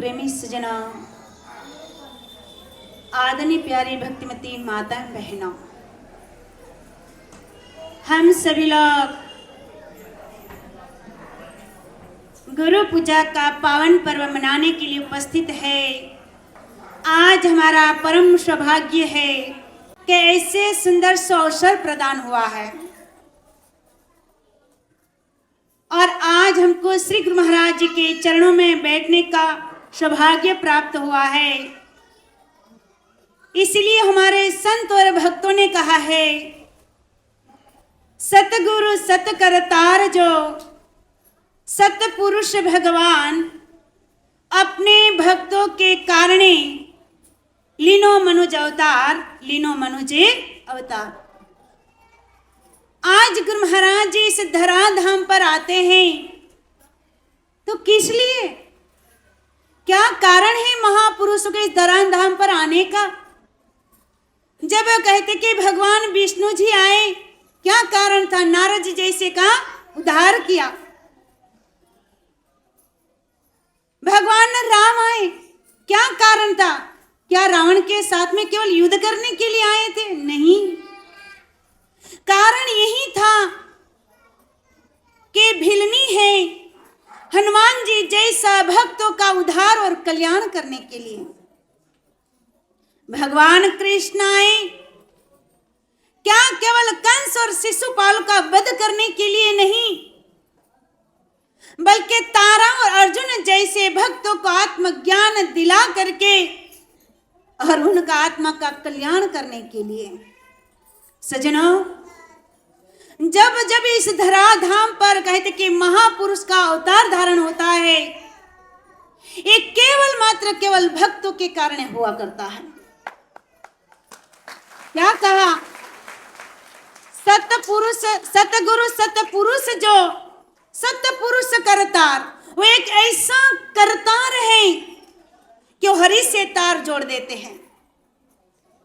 प्रेमी सजना, आदरणीय प्यारी भक्तिमती माता बहनों, हम सभी लोग गुरु पूजा का पावन पर्व मनाने के लिए उपस्थित है। आज हमारा परम सौभाग्य है कि ऐसे सुंदर अवसर प्रदान हुआ है और आज हमको श्री गुरु महाराज जी के चरणों में बैठने का सौभाग्य प्राप्त हुआ है। इसलिए हमारे संत और भक्तों ने कहा है, सतगुरु सत करतार जो सतपुरुष भगवान, अपने भक्तों के कारणे लीनो मनुज अवतार, लीनो मनुजे अवतार। आज गुरु महाराज जी इस धराधाम पर आते हैं तो किस लिए, क्या कारण है महापुरुषों के इस धराधाम पर आने का? जब वो कहते कि भगवान विष्णु जी आए, क्या कारण था? नारद जी जैसे का उद्धार किया। भगवान राम आए, क्या कारण था? क्या रावण के साथ में केवल युद्ध करने के लिए आए थे? नहीं, कारण यही था कि भिलनी है हनुमान जी जैसा भक्तों का उद्धार और कल्याण करने के लिए। भगवान कृष्ण आए, क्या केवल कंस और शिशुपाल का वध करने के लिए नहीं, बल्कि तारा और अर्जुन जैसे भक्तों को आत्मज्ञान दिला करके और उनका आत्मा का कल्याण करने के लिए। सजनों, जब जब इस धराधाम पर कहते कि महापुरुष का अवतार धारण होता है, ये केवल मात्र केवल भक्तों के कारण हुआ करता है। क्या कहा? सतपुरुष, सतगुरु सतपुरुष जो सतपुरुष करतार, वो एक ऐसा करतार है कि वो हरि से तार जोड़ देते हैं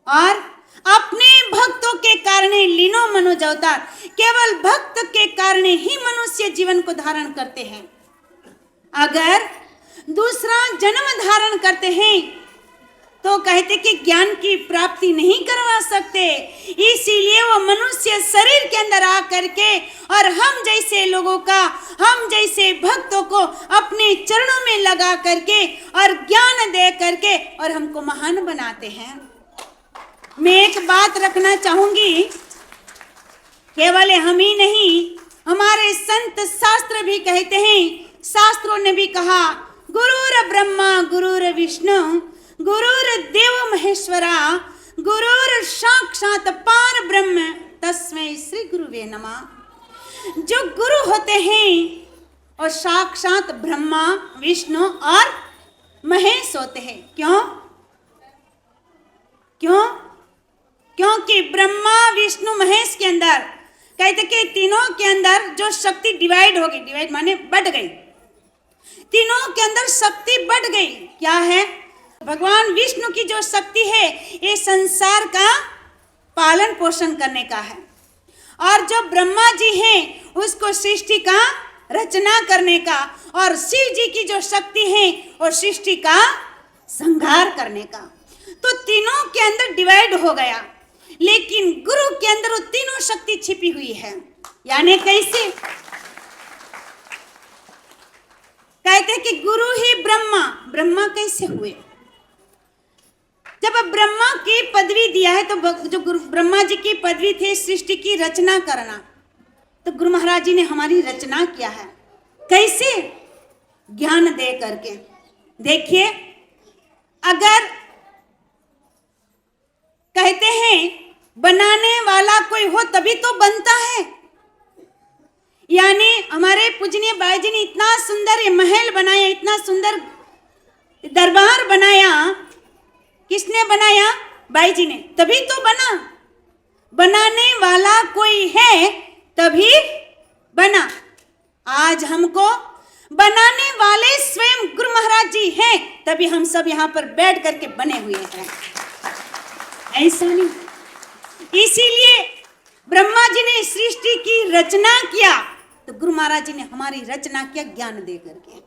और अपने भक्तों के कारण लीनो मनुज अवतार, केवल भक्त के कारण ही मनुष्य जीवन को धारण करते हैं। अगर दूसरा जन्म धारण करते हैं तो कहते कि ज्ञान की प्राप्ति नहीं करवा सकते, इसीलिए वो मनुष्य शरीर के अंदर आकर के और हम जैसे लोगों का, हम जैसे भक्तों को अपने चरणों में लगा करके और ज्ञान दे करके और हमको महान बनाते हैं। मैं एक बात रखना चाहूंगी, केवल हम ही नहीं, हमारे संत शास्त्र भी कहते हैं, शास्त्रों ने भी कहा, गुरुर ब्रह्मा गुरुर विष्णु गुरुर देव महेश्वरा गुरुर साक्षात पार ब्रह्म तस्मै श्री गुरुवे नमः। जो गुरु होते हैं और साक्षात ब्रह्मा विष्णु और महेश होते हैं। क्यों? क्योंकि ब्रह्मा विष्णु महेश के अंदर कहते कि तीनों के अंदर जो शक्ति डिवाइड हो गई, डिवाइड माने बढ़ गई, तीनों के अंदर शक्ति बढ़ गई। क्या है? भगवान विष्णु की जो शक्ति है, ये संसार का पालन पोषण करने का है, और जो ब्रह्मा जी हैं उसको सृष्टि का रचना करने का, और शिव जी की जो शक्ति है वो सृष्टि का संहार करने का। तो तीनों के अंदर डिवाइड हो गया, लेकिन गुरु के अंदर वो तीनों शक्ति छिपी हुई है। यानी कैसे? कहते कि गुरु ही ब्रह्मा, ब्रह्मा कैसे हुए? जब ब्रह्मा की पदवी दिया है, तो जो गुरु ब्रह्मा जी की पदवी थी सृष्टि की रचना करना, तो गुरु महाराज जी ने हमारी रचना किया है। कैसे? ज्ञान दे करके। देखिए, अगर कहते हैं बनाने वाला कोई हो तभी तो बनता है, यानी हमारे पूजनीय बाई जी ने इतना सुंदर ये महल बनाया, इतना सुंदर दरबार बनाया, किसने बनाया? बाई जी ने, तभी तो बना। बनाने वाला कोई है तभी बना। आज हमको बनाने वाले स्वयं गुरु महाराज जी हैं, तभी हम सब यहाँ पर बैठ करके बने हुए हैं, ऐसा नहीं। इसीलिए ब्रह्मा जी ने सृष्टि की रचना किया, तो गुरु महाराज जी ने हमारी रचना किया ज्ञान दे करके,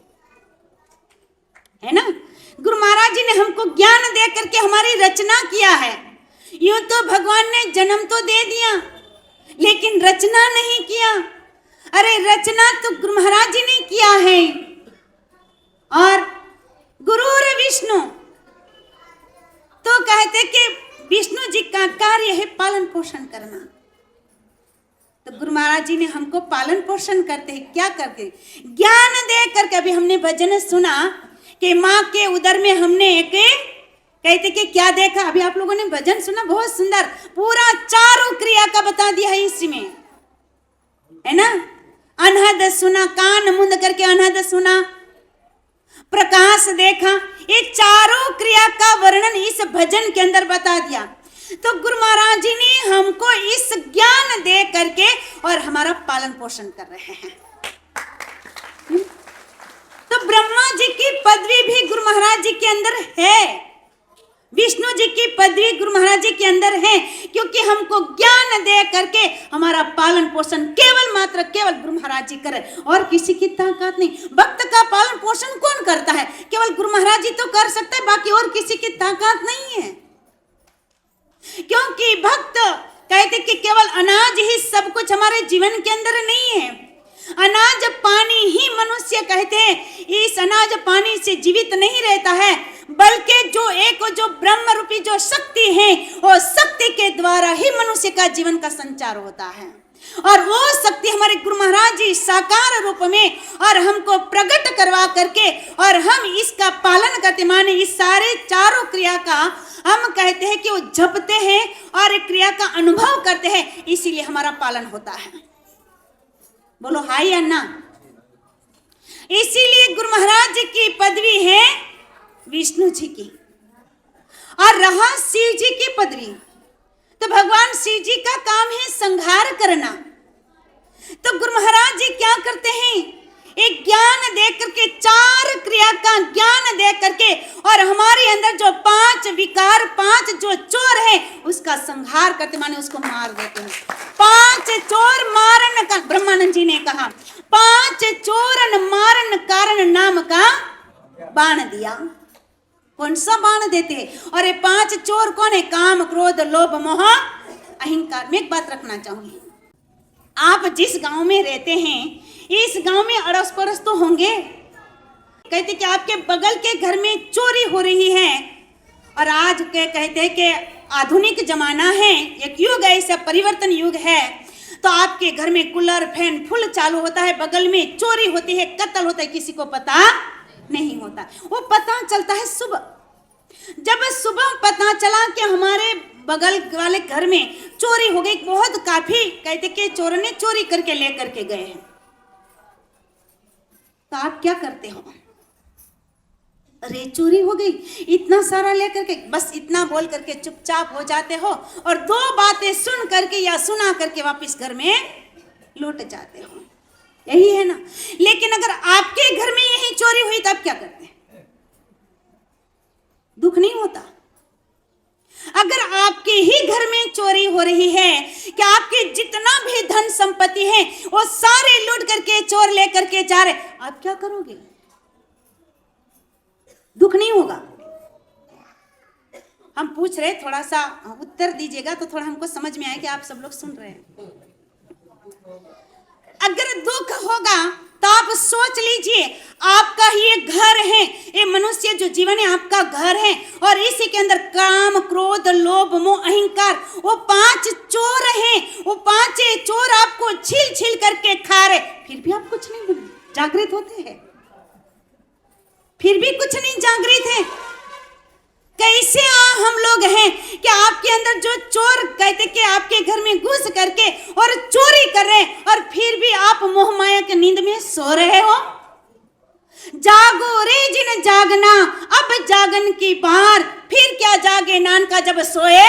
है ना। हमको ज्ञान दे करके हमारी रचना किया है। यूं तो भगवान ने जन्म तो दे दिया, लेकिन रचना नहीं किया। अरे रचना तो गुरु महाराज जी ने किया है। और गुरुर विष्णु, तो कहते कि विष्णु जी का कार्य है पालन पोषण करना। तो गुरु महाराज जी ने हमको पालन पोषण करते हैं, क्या करते हैं? ज्ञान दे करके। अभी हमने भजन सुना कि माँ के उदर में हमने एक कहते कि क्या देखा। अभी आप लोगों ने भजन सुना, बहुत सुंदर, पूरा चारों क्रिया का बता दिया है इसमें, है ना। अनहद सुना, कान मुंद करके अनहद सुना, प्रकाश देखा, ये चारों क्रिया का वर्णन इस भजन के अंदर बता दिया। तो गुरु महाराज जी ने हमको इस ज्ञान दे करके और हमारा पालन पोषण कर रहे हैं। तो ब्रह्मा जी की पदवी भी गुरु महाराज जी के अंदर है, विष्णु जी की पदवी गुरु महाराज जी के अंदर है, क्योंकि हमको ज्ञान दे करके हमारा पालन पोषण केवल मात्र केवल गुरु महाराज जी करे, और किसी की ताकत नहीं। भक्त का पालन पोषण कौन करता है? केवल गुरु महाराज जी तो कर सकते हैं, बाकी और किसी की ताकत नहीं है। क्योंकि भक्त कहते कि केवल अनाज ही सब कुछ हमारे जीवन के अंदर नहीं है। अनाज पानी ही मनुष्य कहते हैं, इस अनाज पानी से जीवित नहीं रहता है, बल्कि जो ब्रह्म रूपी जो शक्ति है, वो शक्ति के द्वारा ही मनुष्य का जीवन का संचार होता है। और वो शक्ति हमारे गुरु महाराज जी साकार रूप में और हमको प्रकट करवा करके और हम इसका पालन करते, माने इस सारे चारों क्रिया का हम कहते हैं कि वो जपते हैं और क्रिया का अनुभव करते हैं, इसीलिए हमारा पालन होता है। बोलो हाय या ना। इसीलिए गुरु महाराज जी की पदवी है विष्णु जी की, और रहा शिव जी की पदवी, तो भगवान शिव जी का काम है संहार करना। तो गुरु महाराज जी क्या करते हैं? एक ज्ञान दे करके, चार क्रिया का ज्ञान दे करके, और हमारे अंदर जो 5 विकार, 5 जो चोर है, उसका संहार करते, माने उसको मार देते हैं। 5 चोर मारन का, ब्रह्मानंद जी ने कहा, 5 चोरन मारन कारण नाम का बाण दिया। कौन सा बाण देते हैं? और ये 5 चोर कौन है? काम, क्रोध, लोभ, मोह, अहंकार। मैं एक बात रखना चाहूंगी, आप जिस गांव में रहते हैं, इस गांव में अड़ोस पड़ोस तो होंगे। कहते कि आपके बगल के घर में चोरी हो रही है, और आज के कहते हैं कि आधुनिक जमाना है, एक युग ऐसा परिवर्तन युग है, तो आपके घर में कूलर, फैन फुल चालू होता है, बगल में चोरी होती है, कत्ल होता है, किसी को पता नहीं होता। वो पता चलता है सुबह। जब सुबह पता चला कि हमारे बगल वाले घर में चोरी हो गई, बहुत काफी कहते कि चोर ने चोरी करके लेकर के गए हैं, तो आप क्या करते हो? अरे चोरी हो गई, इतना सारा लेकर के, बस इतना बोल करके चुपचाप हो जाते हो, और 2 बातें सुन करके या सुना करके वापस घर में लौट जाते हो। यही है ना। लेकिन अगर आपके घर में यही चोरी हुई तो आप क्या करते हैं? दुख नहीं होता? अगर आपके ही घर में चोरी हो रही है कि आपके जितना भी धन संपत्ति है वो सारे लूट करके चोर लेकर के जा रहे, आप क्या करोगे? दुख नहीं होगा? हम पूछ रहे, थोड़ा सा उत्तर दीजिएगा तो थोड़ा हमको समझ में आए कि आप सब लोग सुन रहे हैं। अगर दुख होगा तो आप सोच लीजिए, आपका ही एक घर है, ये मनुष्य जो जीवन है आपका घर है, और इसी के अंदर काम, क्रोध, लोभ, मोह, अहंकार, वो 5 चोर हैं। वो 5 चोर आपको छील छील करके खा रहे, फिर भी आप कुछ नहीं जागृत होते हैं, फिर भी कुछ नहीं जागृत है। कैसे हम लोग हैं कि आपके अंदर जो चोर कहते कि आपके घर में घुस करके और चोरी कर रहे हैं, और फिर भी आप मोह माया के नींद में सो रहे हो। जागो रे जिन जागना, अब जागन की बार, फिर क्या जागे नानका जब सोए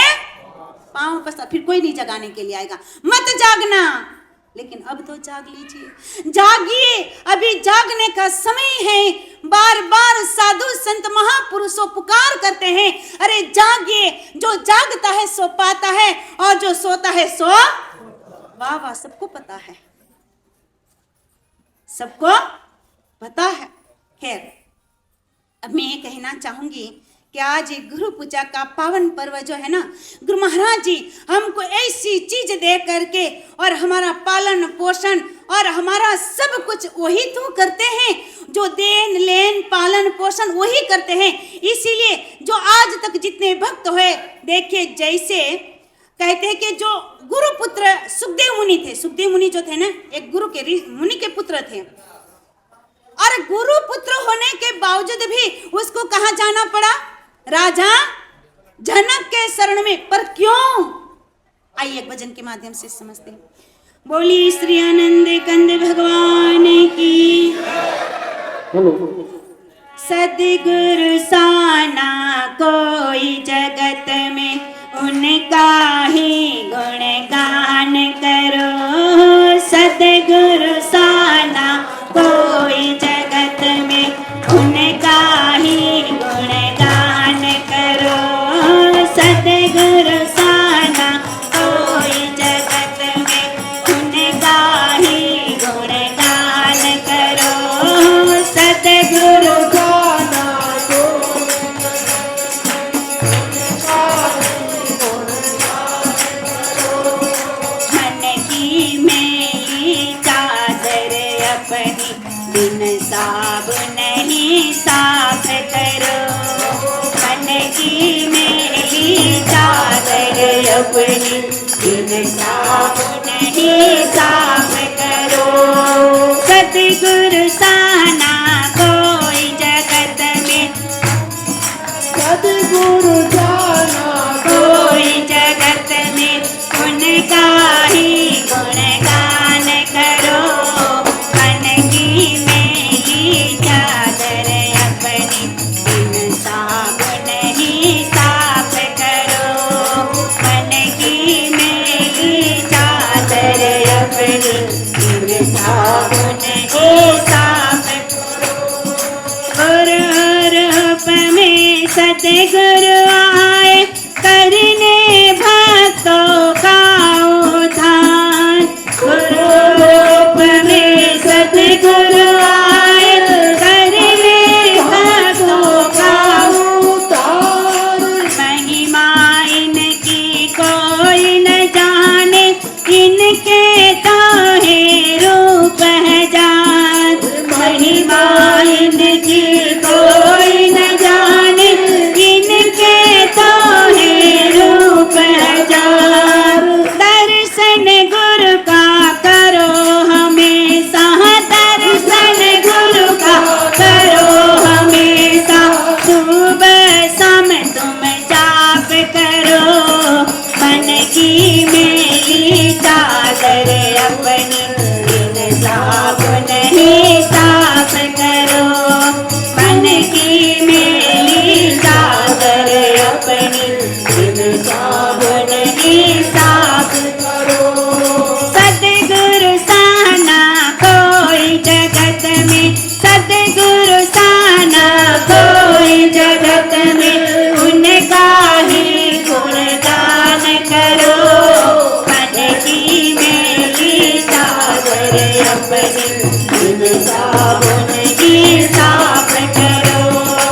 पांव पसार। फिर कोई नहीं जगाने के लिए आएगा, मत जागना, लेकिन अब तो जाग लीजिए, जागिए, अभी जागने का समय है। बार बार साधु संत महापुरुषों पुकार करते हैं, अरे जागिए, जो जागता है सो पाता है, और जो सोता है सो। वाह वाह, सबको पता है, सबको पता है। खैर, अब मैं ये कहना चाहूंगी कि आज ये गुरु पूजा का पावन पर्व जो है ना, गुरु महाराज जी हमको ऐसी चीज दे करके और हमारा पालन पोषण और हमारा सब कुछ वही तो करते हैं, जो देन लेन पालन पोषण वही करते हैं। इसीलिए जो आज तक जितने भक्त हुए, देखिए जैसे कहते हैं कि जो गुरु पुत्र सुखदेव मुनि थे, सुखदेव मुनि जो थे ना, एक गुरु के मुनि के पुत्र थे, और गुरु पुत्र होने के बावजूद भी उसको कहाँ जाना पड़ा? राजा जनक के शरण में। पर क्यों? आइए एक भजन के माध्यम से समझते हैं। बोली श्री आनंद कंद भगवान की। सदगुरु साना कोई जगत में, उनका ही गुणगान करो। सदगुरु साना कोई जगत में, उनका ही गुणगान करो। सदगुरु साना कोई जगत में, उनका ही गुणगान करो। सदगुरु बिन साबुन ही साफ करो। मन की मेरी चादर अपनी बिन साबुन ही साफ करो। सतगुरु साना कोई जगत में, सतगुरु साना कोई जगत में, उनका ही गुणगान करो। सतगुरु आए करने भक्तों का उद्धार। गुरु रूप में सतगुरु आए करने भक्तों का उद्धार। महिमा इनकी कोई न जाने, इनके तो है रूप हजार। महिमा इनकी कोई न जाने, इनके तो है रूप हजार। दर्शन गुरु का करो हमेशा, दर्शन गुरु का करो हमेशा। सुबह शाम तुम जाप करो। मन की मेरी चादर अपनी बिन साबुन ही साफ करो। मन की मेरी चादर अपनी बिन साबुन ही साफ करो। सतगुरु साना कोई जगत में, सतगुरु साना कोई जगत में, उनका ही गुणगान करो। मन की मेरी चादर अपनी बिन साबुन ही साफ करो।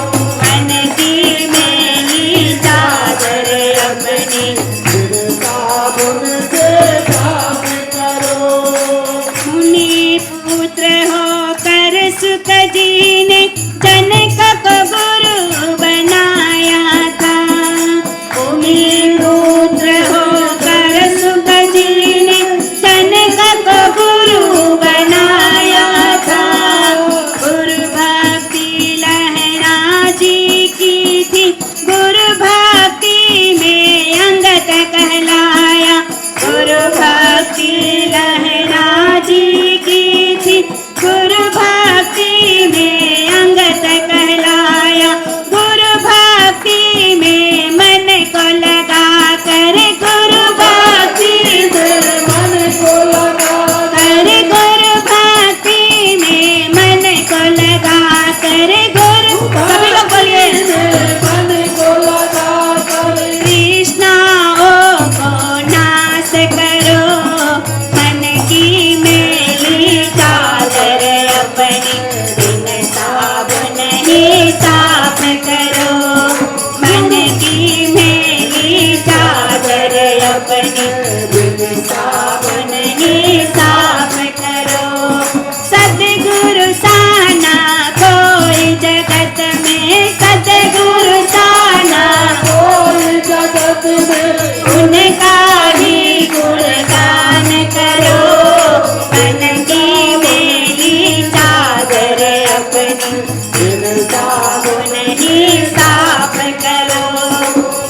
ही साफ करो,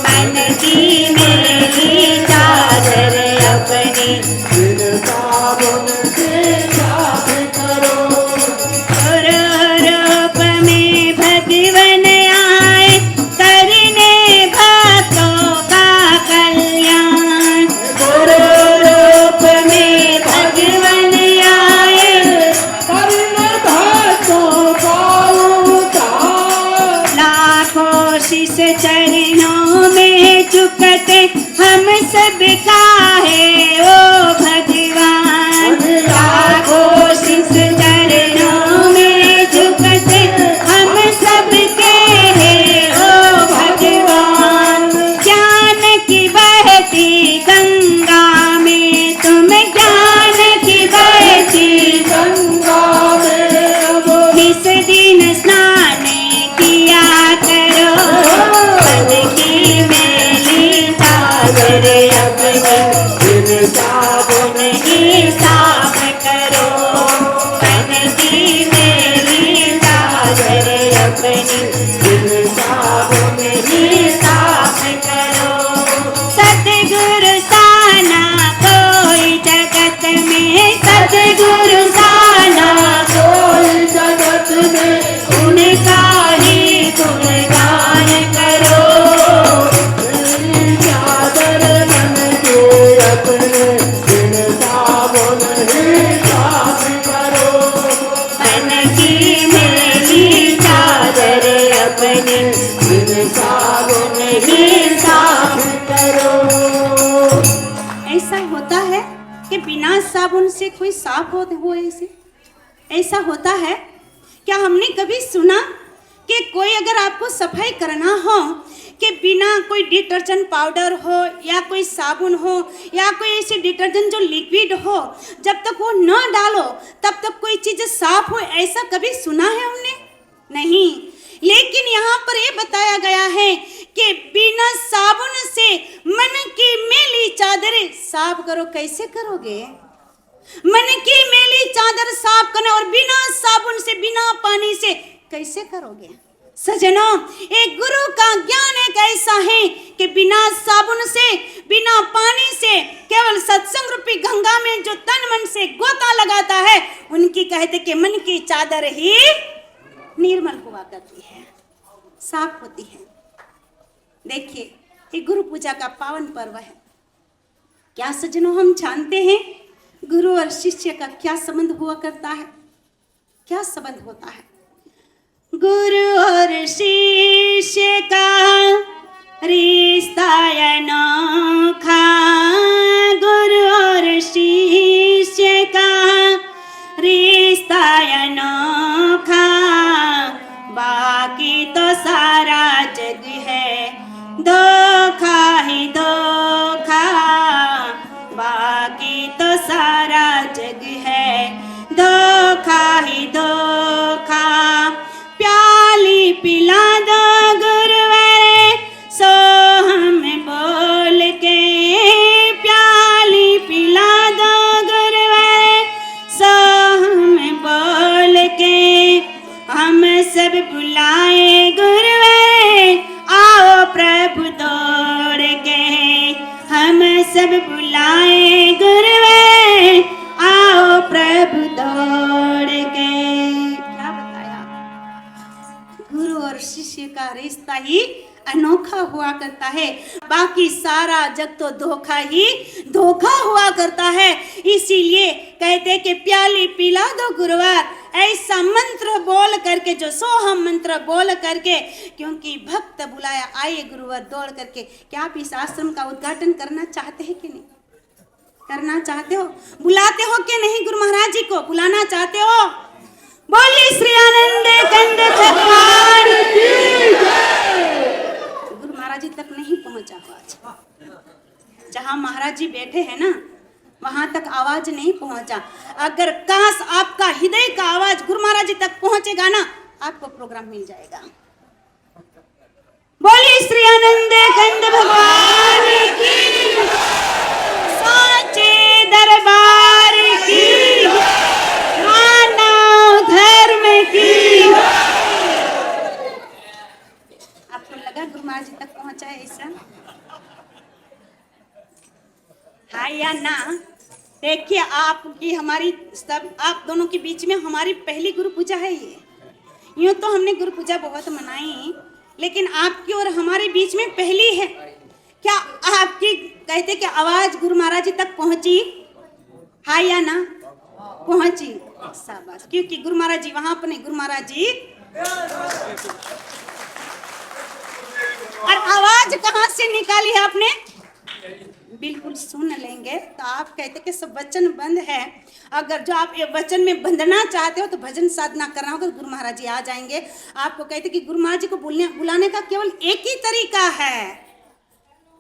मन की मेरी चादर अपनी साबुन से साफ करो। रूप में भगवन आए करने भक्तों का कल्याण, रूप में भगवन आए करने भक्तों का उद्धार। लाखों शीश चरणों में झुकते हम सब काहे ओ भगवान, लाखों शीश चरणों में झुकते हम सब के हैं ओ भगवान। ज्ञान की बहती गंगा में तुम ज्ञान की बहती गंगा में अब इस दिन स्नान किया करो, मन की मैली चादर अपनी बिन साबुन ही साफ करो, मन की मैली चादर अपनी बिन साबुन ही साफ करो। सतगुरु साना कोई जगत में, सतगुरु साना कोई जगत में उनका ही गुणगान करो, मेरी चादर मन के अपने बिन साबुन ही साफ करो। मन की मेरी चादर अपनी बिन साबुन ही साफ। करो। ऐसा होता है कि बिना साबुन से कोई साफ हो ऐसा होता है क्या? हमने कभी सुना कि कोई अगर आपको सफाई करना हो कि बिना कोई डिटर्जेंट पाउडर हो या कोई साबुन हो या कोई ऐसे डिटर्जेंट जो लिक्विड हो, जब तक वो न डालो तब तक कोई चीज़ साफ हो, ऐसा कभी सुना है हमने? नहीं। लेकिन यहाँ पर ये बताया गया है कि बिना साबुन से मन की मैली चादर साफ करो। कैसे करोगे? मन की मैली चादर साफ करना और बिना साबुन से बिना पानी से कैसे करोगे? सजनों, एक गुरु का ज्ञान एक ऐसा है कि बिना साबुन से बिना पानी से केवल सत्संग रूपी गंगा में जो तन मन से गोता लगाता है, उनकी कहते कि मन की चादर ही निर्मल हुआ करती है, साफ होती है। देखिए, ये गुरु पूजा का पावन पर्व है। क्या सजनों, हम जानते हैं गुरु और शिष्य का क्या संबंध हुआ करता है? क्या संबंध होता है? गुरु और शिष्य का रिश्ता अनोखा, गुरु और शिष्य का रिश्ता अनोखा, बाकी तो सारा जग है धोखा ही धोखा, बाकी तो सारा जग है धोखा ही धोखा। प्याली पिला दो गुरुवारे सो हम बोल के, प्याली पिला दो गुरुवारे सो हम बोल के, हम सब बुलाए गुरुवारे आओ प्रभु दौड़ के, हम सब बुलाए गुरुवारे आओ प्रभु दौड़ के। क्या बताया? गुरु और शिष्य का रिश्ता ही अनोखा हुआ करता है, बाकी सारा जग तो धोखा ही धोखा हुआ करता है। इसीलिए कहते कि प्याली पिला दो गुरुवार, ऐसा मंत्र बोल करके, जो सोहम मंत्र बोल करके, क्योंकि भक्त बुलाया आए गुरुवार दौड़ करके। क्या आप इस आश्रम का उद्घाटन करना चाहते हैं कि नहीं? करना चाहते हो? बुलाते हो कि नहीं? गुरु महाराज जी को बुलाना चाहते हो? बोलिए श्री आनंद कंद भगवान की जय। गुरु महाराज जी तक नहीं पहुंचा आवाज। जहां महाराज जी बैठे हैं ना, वहां तक आवाज नहीं पहुंचा। अगर काश आपका हृदय का आवाज गुरु महाराज जी तक पहुंचेगा ना, आपको प्रोग्राम मिल जाएगा। बोलिए श्री आनंद कंद भगवान की, साचे दरबार की, मानव धर्म की। लगा गुरु महाराज जी तक पहुंचा है ऐसा? हाँ या ना? देखिए आपकी हमारी सब आप दोनों के बीच में हमारी पहली गुरु पूजा है ये। यूँ तो हमने गुरु पूजा बहुत मनाई, लेकिन आपकी और हमारे बीच में पहली है। क्या आपकी कहते कि आवाज गुरु महाराज जी तक पहुंची? हाँ या ना? पहुंची। शाबाश, क्योंकि गुरु महाराज जी वहां अपने गुरु महाराज जी। और आवाज कहां से निकाली है आपने? बिल्कुल सुन लेंगे तो आप कहते कि सब वचन बंद है। अगर जो आप ये वचन में बंधना चाहते हो तो भजन साधना करना होगा, गुरु महाराज जी आ जाएंगे। आपको कहते कि गुरु महाराज जी को बुलाने का केवल एक ही तरीका है,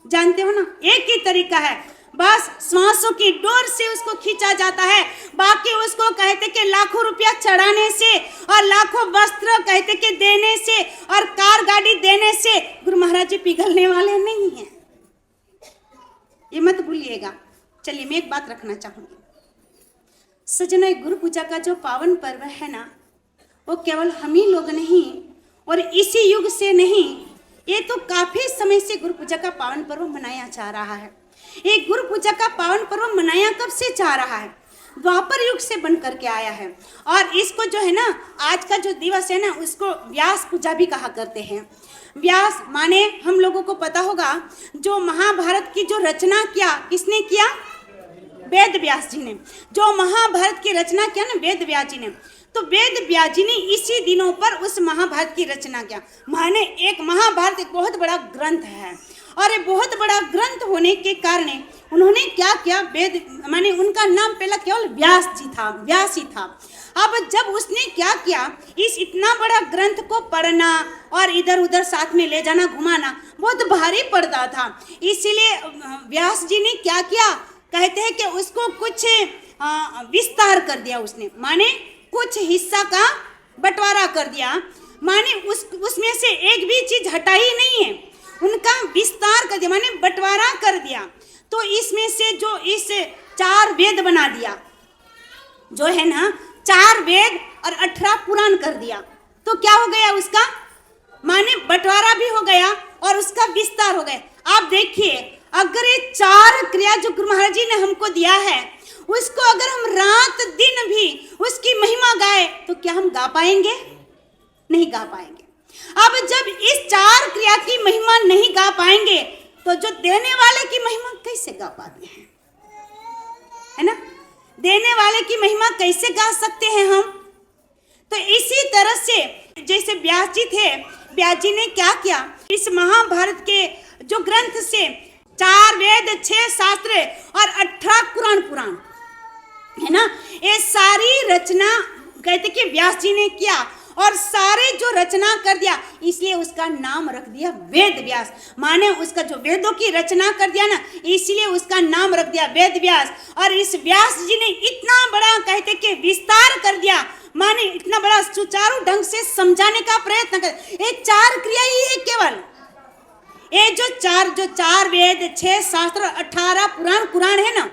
जानते हो ना? एक ही तरीका है, बस श्वासों की डोर से उसको खींचा जाता है। बाकी उसको कहते कि लाखों रुपया चढ़ाने से और लाखों वस्त्र कहते कि देने से और कार गाड़ी देने से गुरु महाराज जी पिघलने वाले नहीं हैं, ये मत भूलिएगा। चलिए मैं एक बात रखना चाहूंगी सजनों, गुरु पूजा का जो पावन पर्व है ना, वो केवल हम ही लोग नहीं और इसी युग से नहीं, ये तो काफी समय से गुरु पूजा का पावन पर्व मनाया जा रहा है। ये गुरु पूजा का पावन पर्व मनाया कब से जा रहा है? द्वापर युग से बन करके आया है। और इसको जो है ना, आज का जो दिवस है ना, उसको व्यास पूजा भी कहा करते हैं। व्यास माने हम लोगों को पता होगा, जो महाभारत की जो रचना किया, किसने किया? वेद व्यास जी ने। जो महाभारत की रचना किया ना वेद व्यास जी ने, तो वेद व्यास जी ने इसी दिनों पर उस महाभारत की रचना किया। माने एक महाभारत एक बहुत बड़ा ग्रंथ है, और ये बहुत बड़ा ग्रंथ होने के कारण उन्होंने क्या किया, वेद माने उनका नाम पहला केवल व्यास जी था, व्यास ही था। अब जब उसने क्या किया, इस इतना बड़ा ग्रंथ को पढ़ना और इधर उधर साथ में ले जाना घुमाना बहुत भारी पड़ता था। इसीलिए व्यास जी ने क्या किया, कहते हैं कि उसको कुछ विस्तार कर दिया उसने, माने कुछ हिस्सा का बंटवारा कर दिया। माने उसमें से एक भी चीज हटाई नहीं है, उनका विस्तार कर दिया, माने बंटवारा कर दिया। तो इसमें से जो इस 4 वेद बना दिया, जो है ना 4 वेद और 18 पुराण कर दिया, तो क्या हो गया उसका, माने बंटवारा भी हो गया और उसका विस्तार हो गया। आप देखिए, अगर ये 4 क्रिया जो गुरु महाराज जी ने हमको दिया है, उसको अगर हम रात दिन भी उसकी महिमा गाए तो क्या हम गा पाएंगे? नहीं गा पाएंगे। अब जब इस 4 क्रिया की महिमा नहीं गा पाएंगे तो जो देने वाले की महिमा कैसे गा पाते हैं, है ना? देने वाले की महिमा कैसे गा सकते हैं हम? तो इसी तरह से जैसे व्यास जी थे, व्यास जी ने क्या किया, इस महाभारत के जो ग्रंथ से 4 वेद 6 शास्त्र और 18 पुराण है ना, ये सारी रचना कहते कि व्यास जी ने किया और सारे जो रचना कर दिया, इसलिए उसका नाम रख दिया वेद व्यास। माने उसका जो वेदों की रचना कर दिया ना, इसलिए उसका नाम रख दिया वेद व्यास। और इस व्यास जी ने इतना बड़ा कहते कि विस्तार कर दिया, माने इतना बड़ा सुचारू ढंग से समझाने का प्रयत्न कर। ये 4 क्रिया ही है केवल, ये जो चार वेद 6 शास्त्र 18 पुराण है ना,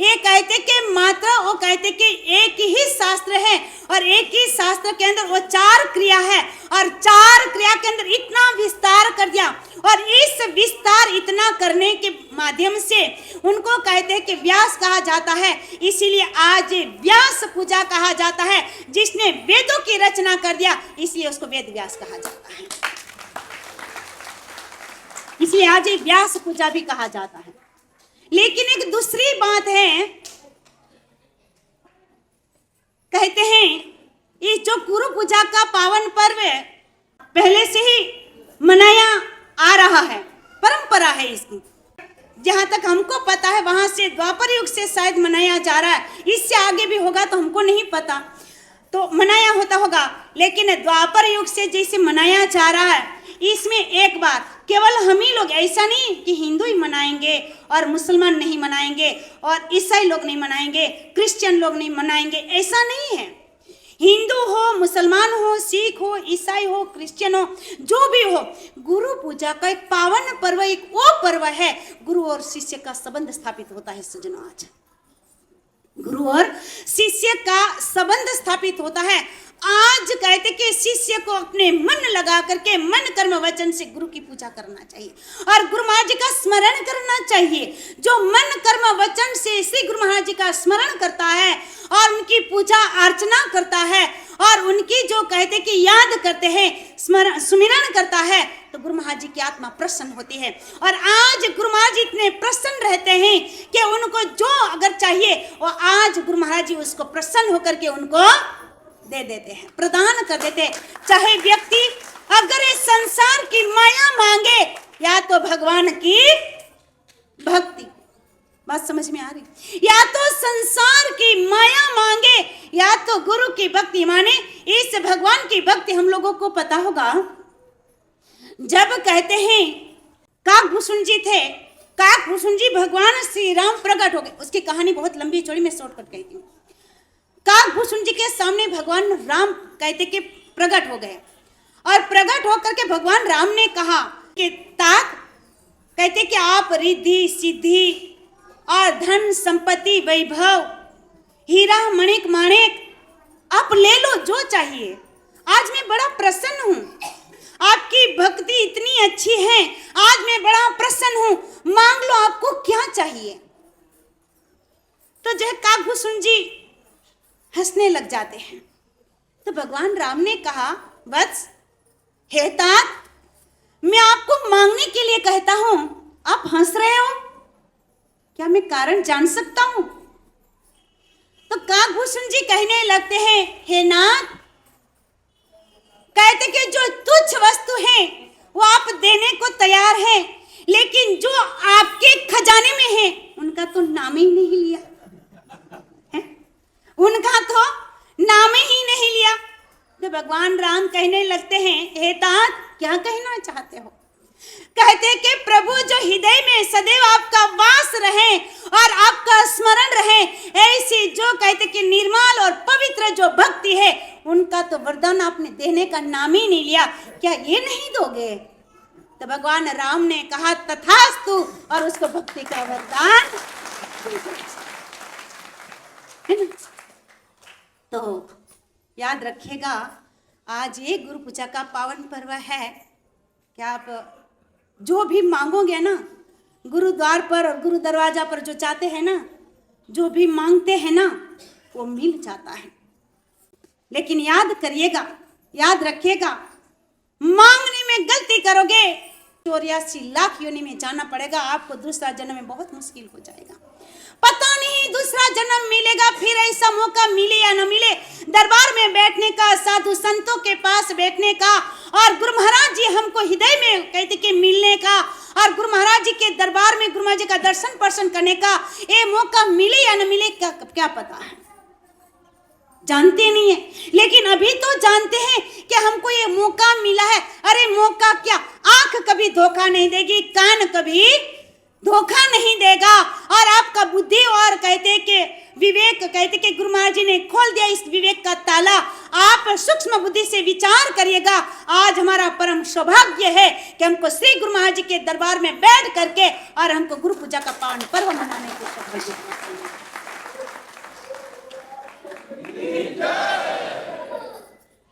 ये कहते कि मात्र वो कहते कि एक ही शास्त्र है और एक ही शास्त्र के अंदर वो 4 क्रिया है और 4 क्रिया के अंदर इतना विस्तार कर दिया। और इस विस्तार इतना करने के माध्यम से उनको कहते हैं कि व्यास कहा जाता है। इसीलिए आज व्यास पूजा कहा जाता है, जिसने वेदों की रचना कर दिया, इसलिए उसको वेद व्यास कहा जाता है। इसलिए आज व्यास पूजा भी कहा जाता है। लेकिन एक दूसरी बात है, कहते हैं ये जो गुरु पूजा का पावन पर्व पहले से ही मनाया आ रहा है, परंपरा है इसकी। जहां तक हमको पता है वहां से द्वापर युग से शायद मनाया जा रहा है, इससे आगे भी होगा तो हमको नहीं पता, तो मनाया होता होगा। लेकिन द्वापर युग से जैसे मनाया जा रहा है, इसमें एक बात, केवल हम ही लोग, ऐसा नहीं कि हिंदू ही मनाएंगे और मुसलमान नहीं मनाएंगे और ईसाई लोग नहीं मनाएंगे, क्रिश्चियन लोग नहीं मनाएंगे, ऐसा नहीं है। हिंदू हो, मुसलमान हो, सिख हो, ईसाई हो, क्रिश्चियन हो, जो भी हो, गुरु पूजा का एक पावन पर्व, एक वो पर्व है, गुरु और शिष्य का संबंध स्थापित होता है। सज्जनों, आज गुरु और शिष्य का संबंध स्थापित होता है। आज कहते कि शिष्य को अपने मन लगा करके मन कर्म वचन से गुरु की पूजा करना चाहिए और गुरु महाराज जी का स्मरण करना चाहिए। जो मन कर्म वचन से श्री गुरु महाराज जी का स्मरण करता है और उनकी पूजा अर्चना करता है और उनकी जो कहते कि याद करते हैं, स्मरण सुमिरन करता है, तो गुरु महाराज जी की आत्मा प्रसन्न होती है। और आज गुरु महाराज जी इतने प्रसन्न रहते हैं कि उनको जो अगर चाहिए वो आज गुरु महाराज जी उसको प्रसन्न होकर के उनको दे देते हैं, प्रदान कर देते हैं। चाहे व्यक्ति अगर इस संसार की माया मांगे या तो भगवान की भक्ति, बात समझ में आ रही, या तो संसार की माया मांगे या तो गुरु की भक्ति। माने इस भगवान की भक्ति हम लोगों को पता होगा, जब कहते हैं काकभूषण जी थे, काकभूषण जी भगवान श्री राम प्रकट हो गए। उसकी कहानी बहुत लंबी चौड़ी, मैं शॉर्टकट कहती हूँ। काकभूषण जी के सामने भगवान राम कहते कि प्रकट हो गए और प्रकट होकर के भगवान राम ने कहा कि तात कहते कि आप रिद्धि सिद्धि और धन संपत्ति वैभव हीरा मणिक माणिक आप ले लो जो चाहिए, आज मैं बड़ा प्रसन्न हूँ, आपकी भक्ति इतनी अच्छी है, आज मैं बड़ा प्रसन्न हूँ, मांग लो आपको क्या चाहिए। तो जो काकभूषण जी हंसने लग जाते हैं। तो भगवान राम ने कहा, वत्स हे तात, मैं आपको मांगने के लिए कहता हूं, आप हंस रहे हो, क्या मैं कारण जान सकता हूं? तो काकभूषण जी कहने लगते हैं, हे नाथ, कहते कि जो तुच्छ वस्तु है वो आप देने को तैयार हैं, लेकिन जो आपके खजाने में है उनका तो नाम ही नहीं लिया, उनका तो नाम ही नहीं लिया। तो भगवान राम कहने लगते हैं, हे तात, क्या कहना चाहते हो? कहते कि प्रभु जो हृदय में सदैव आपका वास रहे और आपका स्मरण रहे, ऐसी जो कहते कि निर्मल और पवित्र जो भक्ति है उनका तो वरदान आपने देने का नाम ही नहीं लिया, क्या ये नहीं दोगे? तो भगवान राम ने कहा तथास्तु और उसको भक्ति का वरदान है ना। तो याद रखिएगा, आज ये गुरु पूजा का पावन पर्व है कि आप जो भी मांगोगे ना, गुरुद्वार पर और गुरु दरवाजा पर जो जाते हैं ना, जो भी मांगते हैं ना वो मिल जाता है। लेकिन याद करिएगा, याद रखिएगा, मांगने में गलती करोगे 84 लाख योनि में जाना पड़ेगा, आपको दूसरा जन्म में बहुत मुश्किल हो जाएगा। पता नहीं दूसरा जन्म मिलेगा, फिर ऐसा मौका मिले या न मिले दरबार में बैठने का, साधु संतों के पास बैठने का और गुरु महाराज जी हमको हृदय में कहते कि मिलने का और गुरु महाराज जी के दरबार में गुरु महाराज जी का दर्शन पर्शन करने का ये मौका मिले या न मिले क्या पता है, जानते नहीं है। लेकिन अभी तो जानते हैं कि हमको ये मौका मिला है। अरे मौका क्या, आंख कभी धोखा नहीं देगी, कान कभी धोखा नहीं देगा और आपका बुद्धि और कहते कि विवेक, कहते कि गुरु महाराज जी ने खोल दिया इस विवेक का ताला। आप सूक्ष्म बुद्धि से विचार करिएगा। आज हमारा परम सौभाग्य है कि हमको श्री गुरु महाराज जी के दरबार में बैठ करके और हमको गुरु पूजा का पावन पर्व मनाने के सौभाग्य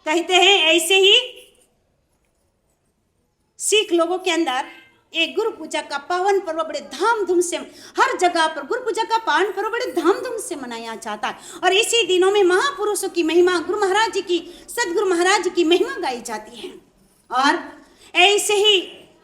कहते हैं। ऐसे ही सिख लोगों के अंदर एक गुरु पूजा का पावन पर्व बड़े धामधूम से हर जगह पर गुरु पूजा का पावन पर्व बड़े धामधूम से मनाया जाता है और इसी दिनों में महापुरुषों की महिमा, गुरु महाराज जी की, सदगुरु महाराज जी की महिमा गाई जाती है। और ऐसे ही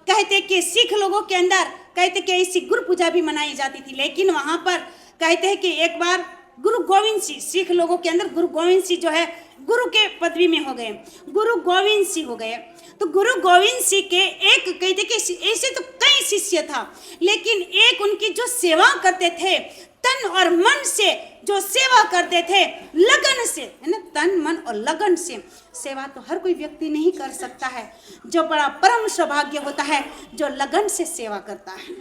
कहते कि सिख लोगों के अंदर कहते कि ऐसी गुरु पूजा भी मनाई जाती थी। लेकिन वहां पर कहते हैं कि एक बार गुरु गोविंद सिंह, सिख लोगों के अंदर गुरु गोविंद सिंह जो है गुरु के पदवी में हो गए, गुरु गोविंद सिंह हो गए। तो गुरु गोविंद सिंह के एक कहते कि ऐसे तो कई शिष्य था, लेकिन एक उनकी जो सेवा करते थे तन और मन से, जो सेवा करते थे लगन से, है ना, तन मन और लगन से सेवा तो हर कोई व्यक्ति नहीं कर सकता है। जो बड़ा परम सौभाग्य होता है जो लगन से सेवा करता है।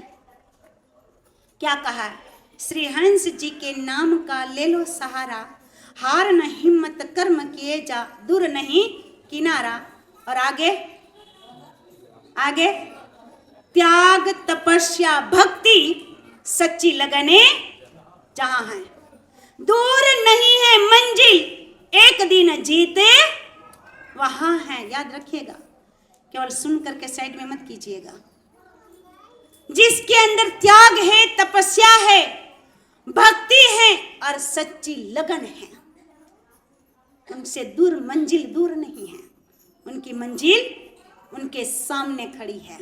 क्या कहा है, श्री हंस जी के नाम का ले लो सहारा, हार न हिम्मत कर्म किए जा, दूर नहीं किनारा। और आगे आगे त्याग तपस्या भक्ति सच्ची लगने जहां है, दूर नहीं है मंजिल एक दिन जीते वहां है। याद रखिएगा, केवल सुन करके साइड में मत कीजिएगा। जिसके अंदर त्याग है, तपस्या है, भक्ति है और सच्ची लगन है, उनसे दूर मंजिल दूर नहीं है। उनकी मंजिल उनके सामने खड़ी है,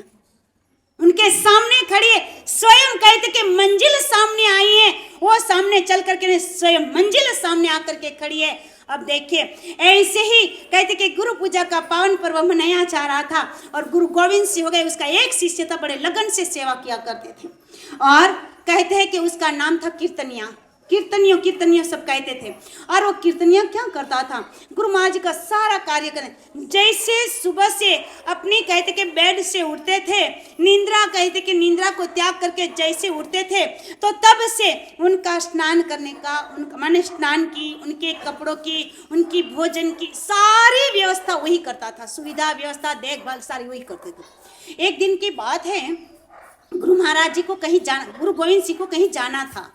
उनके सामने खड़ी है। स्वयं कहते कि मंजिल सामने आई है, वो सामने चल करके स्वयं मंजिल सामने आकर के खड़ी है। अब देखिए, ऐसे ही कहते कि गुरु पूजा का पावन पर्व मनाया जा रहा था और गुरु गोविंद सिंह हो गए, उसका एक शिष्य था, बड़े लगन से सेवा किया करते थे और कहते हैं कि उसका नाम था कीर्तनिया। कीर्तनियों सब कहते थे। और वो कीर्तनिया क्या करता था, गुरु महाराज का सारा कार्य करने। जैसे सुबह से अपनी कहते कि बेड से उठते थे, निंद्रा कहते कि निंद्रा को त्याग करके जैसे उठते थे, तो तब से उनका स्नान करने का, उनका माने स्नान की, उनके कपड़ों की, उनकी भोजन की सारी व्यवस्था वही करता था। सुविधा व्यवस्था देखभाल सारी वही करते थे। एक दिन की बात है, गुरु महाराज जी को कहीं जाना, गुरु गोविंद सिंह को कहीं जाना था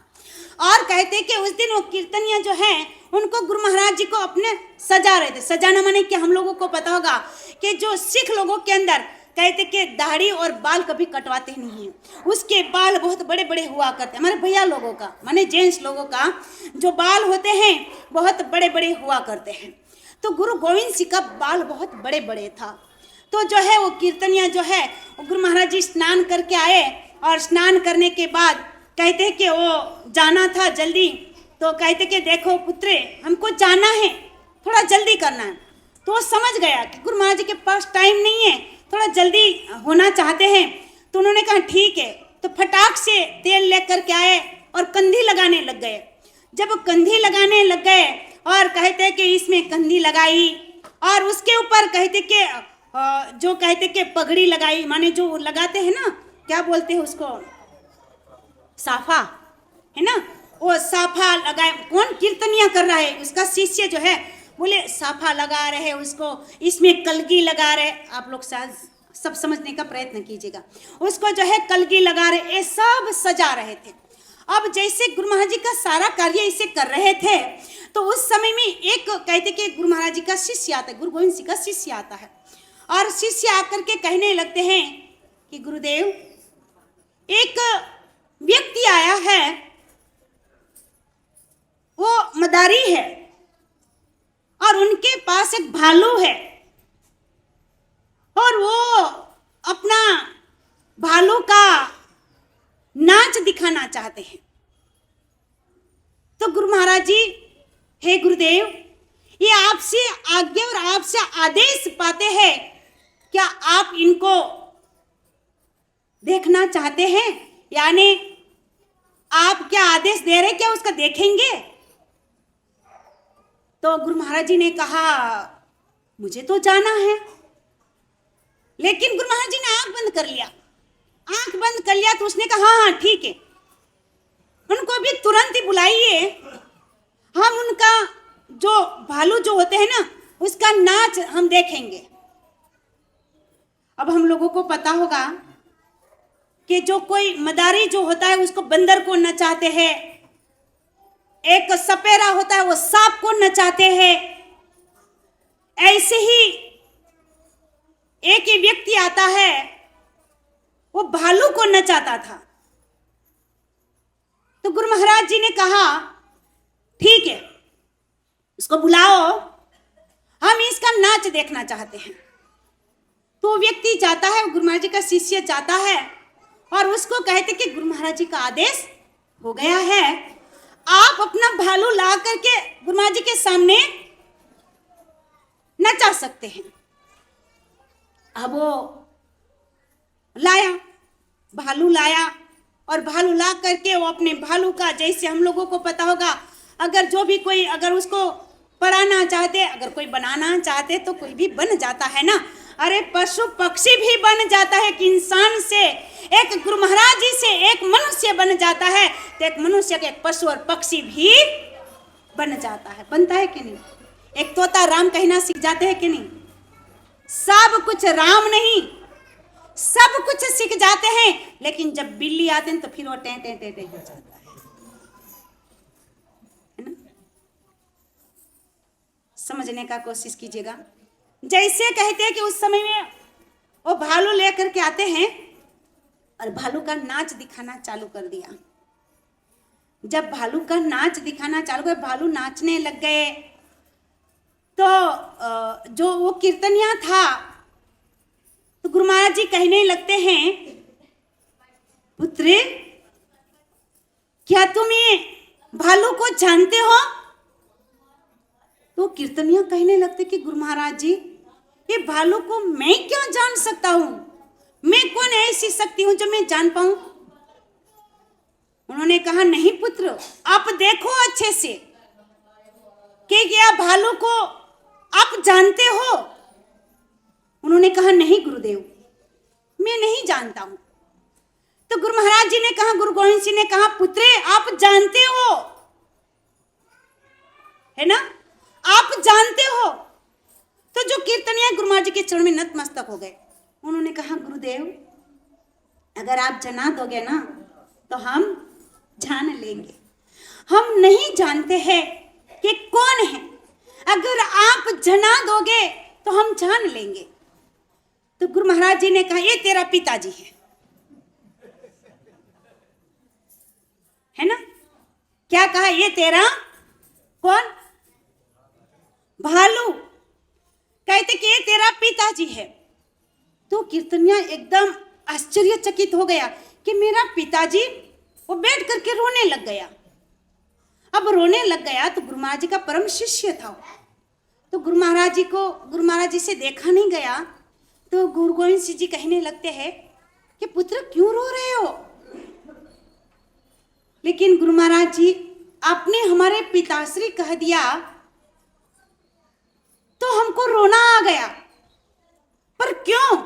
और कहते कि उस दिन वो कीर्तनिया जो है उनको गुरु महाराज जी को अपने सजा रहे थे। सजाना माने कि हम लोगों को पता होगा कि जो सिख लोगों के अंदर कहते कि दाढ़ी और बाल कभी कटवाते नहीं हैं, उसके बाल बहुत बड़े बड़े हुआ करते हैं। हमारे भैया लोगों का माने जेंट्स लोगों का जो बाल होते हैं बहुत बड़े बड़े हुआ करते हैं। तो गुरु गोविंद सिंह का बाल बहुत बड़े बड़े था। तो जो है वो कीर्तनिया जो है गुरु महाराज जी स्नान करके आए और स्नान करने के बाद कहते कि वो जाना था जल्दी, तो कहते कि देखो पुत्रे, हमको जाना है, थोड़ा जल्दी करना है। तो वो समझ गया कि गुरु महाराज जी के पास टाइम नहीं है, थोड़ा जल्दी होना चाहते हैं। तो उन्होंने कहा ठीक है। तो फटाक से तेल लेकर के आए और कंधी लगाने लग गए। जब कंधी लगाने लग गए और कहते कि इसमें कंधी लगाई और उसके ऊपर कहते कि जो कहते कि पगड़ी लगाई, माने जो लगाते हैं ना, क्या बोलते हैं उसको, साफा है ना, वो साफा लगाए। कौन कीर्तनिया कर रहा है, उसका शिष्य जो है बोले साफा लगा रहे उसको, इसमें कलगी लगा रहे। आप लोग शायद सब समझने का प्रयत्न कीजिएगा। उसको जो है कलगी लगा रहे, ये सब सजा रहे थे। अब जैसे गुरु महाराज जी का सारा कार्य इसे कर रहे थे, तो उस समय में एक कहते कि गुरु महाराज जी का शिष्य आता है, गुरु गोविंद सिंह का शिष्य आता है और शिष्य आकर के कहने लगते हैं कि गुरुदेव, एक व्यक्ति आया है, वो मदारी है और उनके पास एक भालू है और वो अपना भालू का नाच दिखाना चाहते हैं। तो गुरु महाराज जी, हे गुरुदेव, ये आपसे आज्ञा और आपसे आदेश पाते हैं, क्या आप इनको देखना चाहते हैं? यानी आप क्या आदेश दे रहे, क्या उसका देखेंगे? तो गुरु महाराज जी ने कहा मुझे तो जाना है। लेकिन गुरु महाराज जी ने आंख बंद कर लिया। आंख बंद कर लिया तो उसने कहा हाँ ठीक है, उनको भी तुरंत ही बुलाइए, हम उनका जो भालू जो होते हैं ना उसका नाच हम देखेंगे। अब हम लोगों को पता होगा कि जो कोई मदारी जो होता है उसको बंदर को नचाते हैं, एक सपेरा होता है वो सांप को नचाते हैं। ऐसे ही एक ही व्यक्ति आता है, वो भालू को नचाता था। तो गुरु महाराज जी ने कहा ठीक है, उसको बुलाओ, हम इसका नाच देखना चाहते हैं। तो व्यक्ति जाता है, गुरु महाराज जी का शिष्य जाता है और उसको कहते कि गुरु महाराज जी का आदेश हो गया है, आप अपना भालू ला करके गुरु महाराज जी के सामने नचा सकते हैं। अब वो लाया, भालू लाया और भालू ला करके वो अपने भालू का, जैसे हम लोगों को पता होगा, अगर जो भी कोई अगर उसको पढ़ाना चाहते, अगर कोई बनाना चाहते तो कोई भी बन जाता है ना। अरे पशु पक्षी भी बन जाता है कि इंसान से, एक गुरु महाराज जी से एक मनुष्य बन जाता है, तो एक मनुष्य के एक पशु और पक्षी भी बन जाता है। बनता है कि नहीं? एक तोता राम कहना सीख जाते हैं कि नहीं? सब कुछ राम नहीं, सब कुछ सीख जाते हैं, लेकिन जब बिल्ली आते हैं तो फिर वो टें टें टें टें हो जाता है ना। समझने का कोशिश कीजिएगा। जैसे कहते हैं कि उस समय में वो भालू लेकर के आते हैं और भालू का नाच दिखाना चालू कर दिया। जब भालू का नाच दिखाना चालू कर, भालू नाचने लग गए, तो जो वो कीर्तनिया था, तो गुरु महाराज जी कहने लगते हैं, पुत्र क्या तुम ये भालू को जानते हो? तो कीर्तनिया कहने लगते कि गुरु महाराज जी, ये भालू को मैं क्या जान सकता हूं? मैं कौन ऐसी शक्ति हूं जो मैं जान पाऊं? उन्होंने कहा, नहीं पुत्र, आप देखो अच्छे से कि क्या भालू को आप जानते हो? उन्होंने कहा, नहीं गुरुदेव, मैं नहीं जानता हूं। तो गुरु महाराज जी ने कहा, गुरु गोविंद सिंह ने कहा, पुत्र आप जानते हो, है ना, आप जानते हो। तो जो कीर्तनिया गुरु महाराज जी के चरण में नतमस्तक हो गए। उन्होंने कहा, गुरुदेव अगर आप जना दोगे ना तो हम जान लेंगे, हम नहीं जानते हैं कि कौन है, अगर आप जना दोगे तो हम जान लेंगे। तो गुरु महाराज जी ने कहा, ये तेरा पिताजी है ना? क्या कहा? ये तेरा कौन? भालू। कहते कि ये तेरा पिताजी है। तो कीर्तनिया एकदम आश्चर्यचकित हो गया कि मेरा पिताजी, वो बैठ करके रोने लग गया। अब रोने लग गया तो गुरु महाराज जी का परम शिष्य था, तो गुरु महाराज जी से देखा नहीं गया। तो गुरु गोविंद सिंह जी कहने लगते हैं कि पुत्र क्यों रो रहे हो? लेकिन गुरु महाराज जी, आपने हमारे पिताश्री कह दिया तो हमको रोना आ गया, पर क्यों?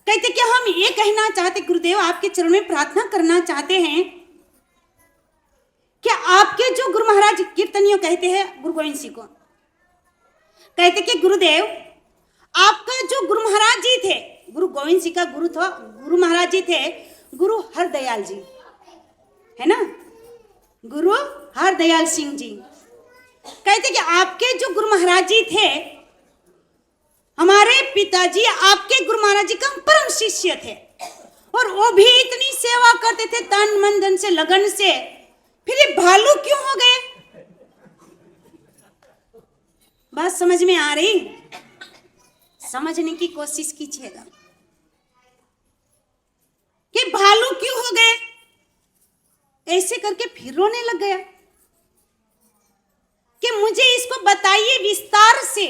कहते कि हम ये कहना चाहते, गुरुदेव आपके चरण में प्रार्थना करना चाहते हैं कि आपके जो गुरु महाराज, कीर्तनियों कहते हैं गुरु गोविंद सिंह को, कहते कि गुरुदेव आपका जो गुरु महाराज जी थे, गुरु गोविंद सिंह का गुरु था, गुरु महाराज जी थे गुरु हरदयाल जी, है ना, गुरु हरदयाल सिंह जी। कहते कि आपके जो गुरु महाराज जी थे, हमारे पिताजी आपके गुरु महाराज जी का परम शिष्य थे, और वो भी इतनी सेवा करते थे तन मन धन से, लगन से, फिर ये भालू क्यों हो गए? बात समझ में आ रही? समझने की कोशिश कीजिएगा कि भालू क्यों हो गए। ऐसे करके फिर रोने लग गया कि मुझे इसको बताइए विस्तार से।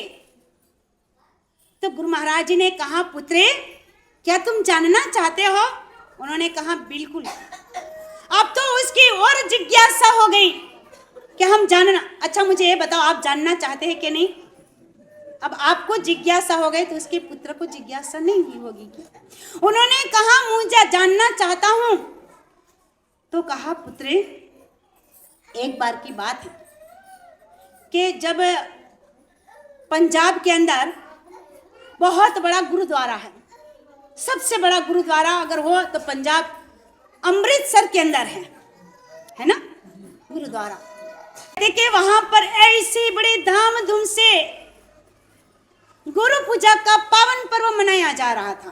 तो गुरु महाराज जी ने कहा, पुत्रे क्या तुम जानना चाहते हो? उन्होंने कहा, बिल्कुल। अब तो उसकी और जिज्ञासा हो गई कि हम जानना, अच्छा मुझे ये बताओ आप जानना चाहते हैं कि नहीं? अब आपको जिज्ञासा हो गई तो उसके पुत्र को जिज्ञासा नहीं हुई होगी क्या? उन्होंने कहा, मुझे जानना चाहता हूं। तो कहा, पुत्रे एक बार की बात है कि जब पंजाब के अंदर बहुत बड़ा गुरुद्वारा है, सबसे बड़ा गुरुद्वारा अगर हो तो पंजाब अमृतसर के अंदर है ना गुरुद्वारा। देखिए वहां पर ऐसे बड़े धामधूम से गुरु पूजा का पावन पर्व मनाया जा रहा था,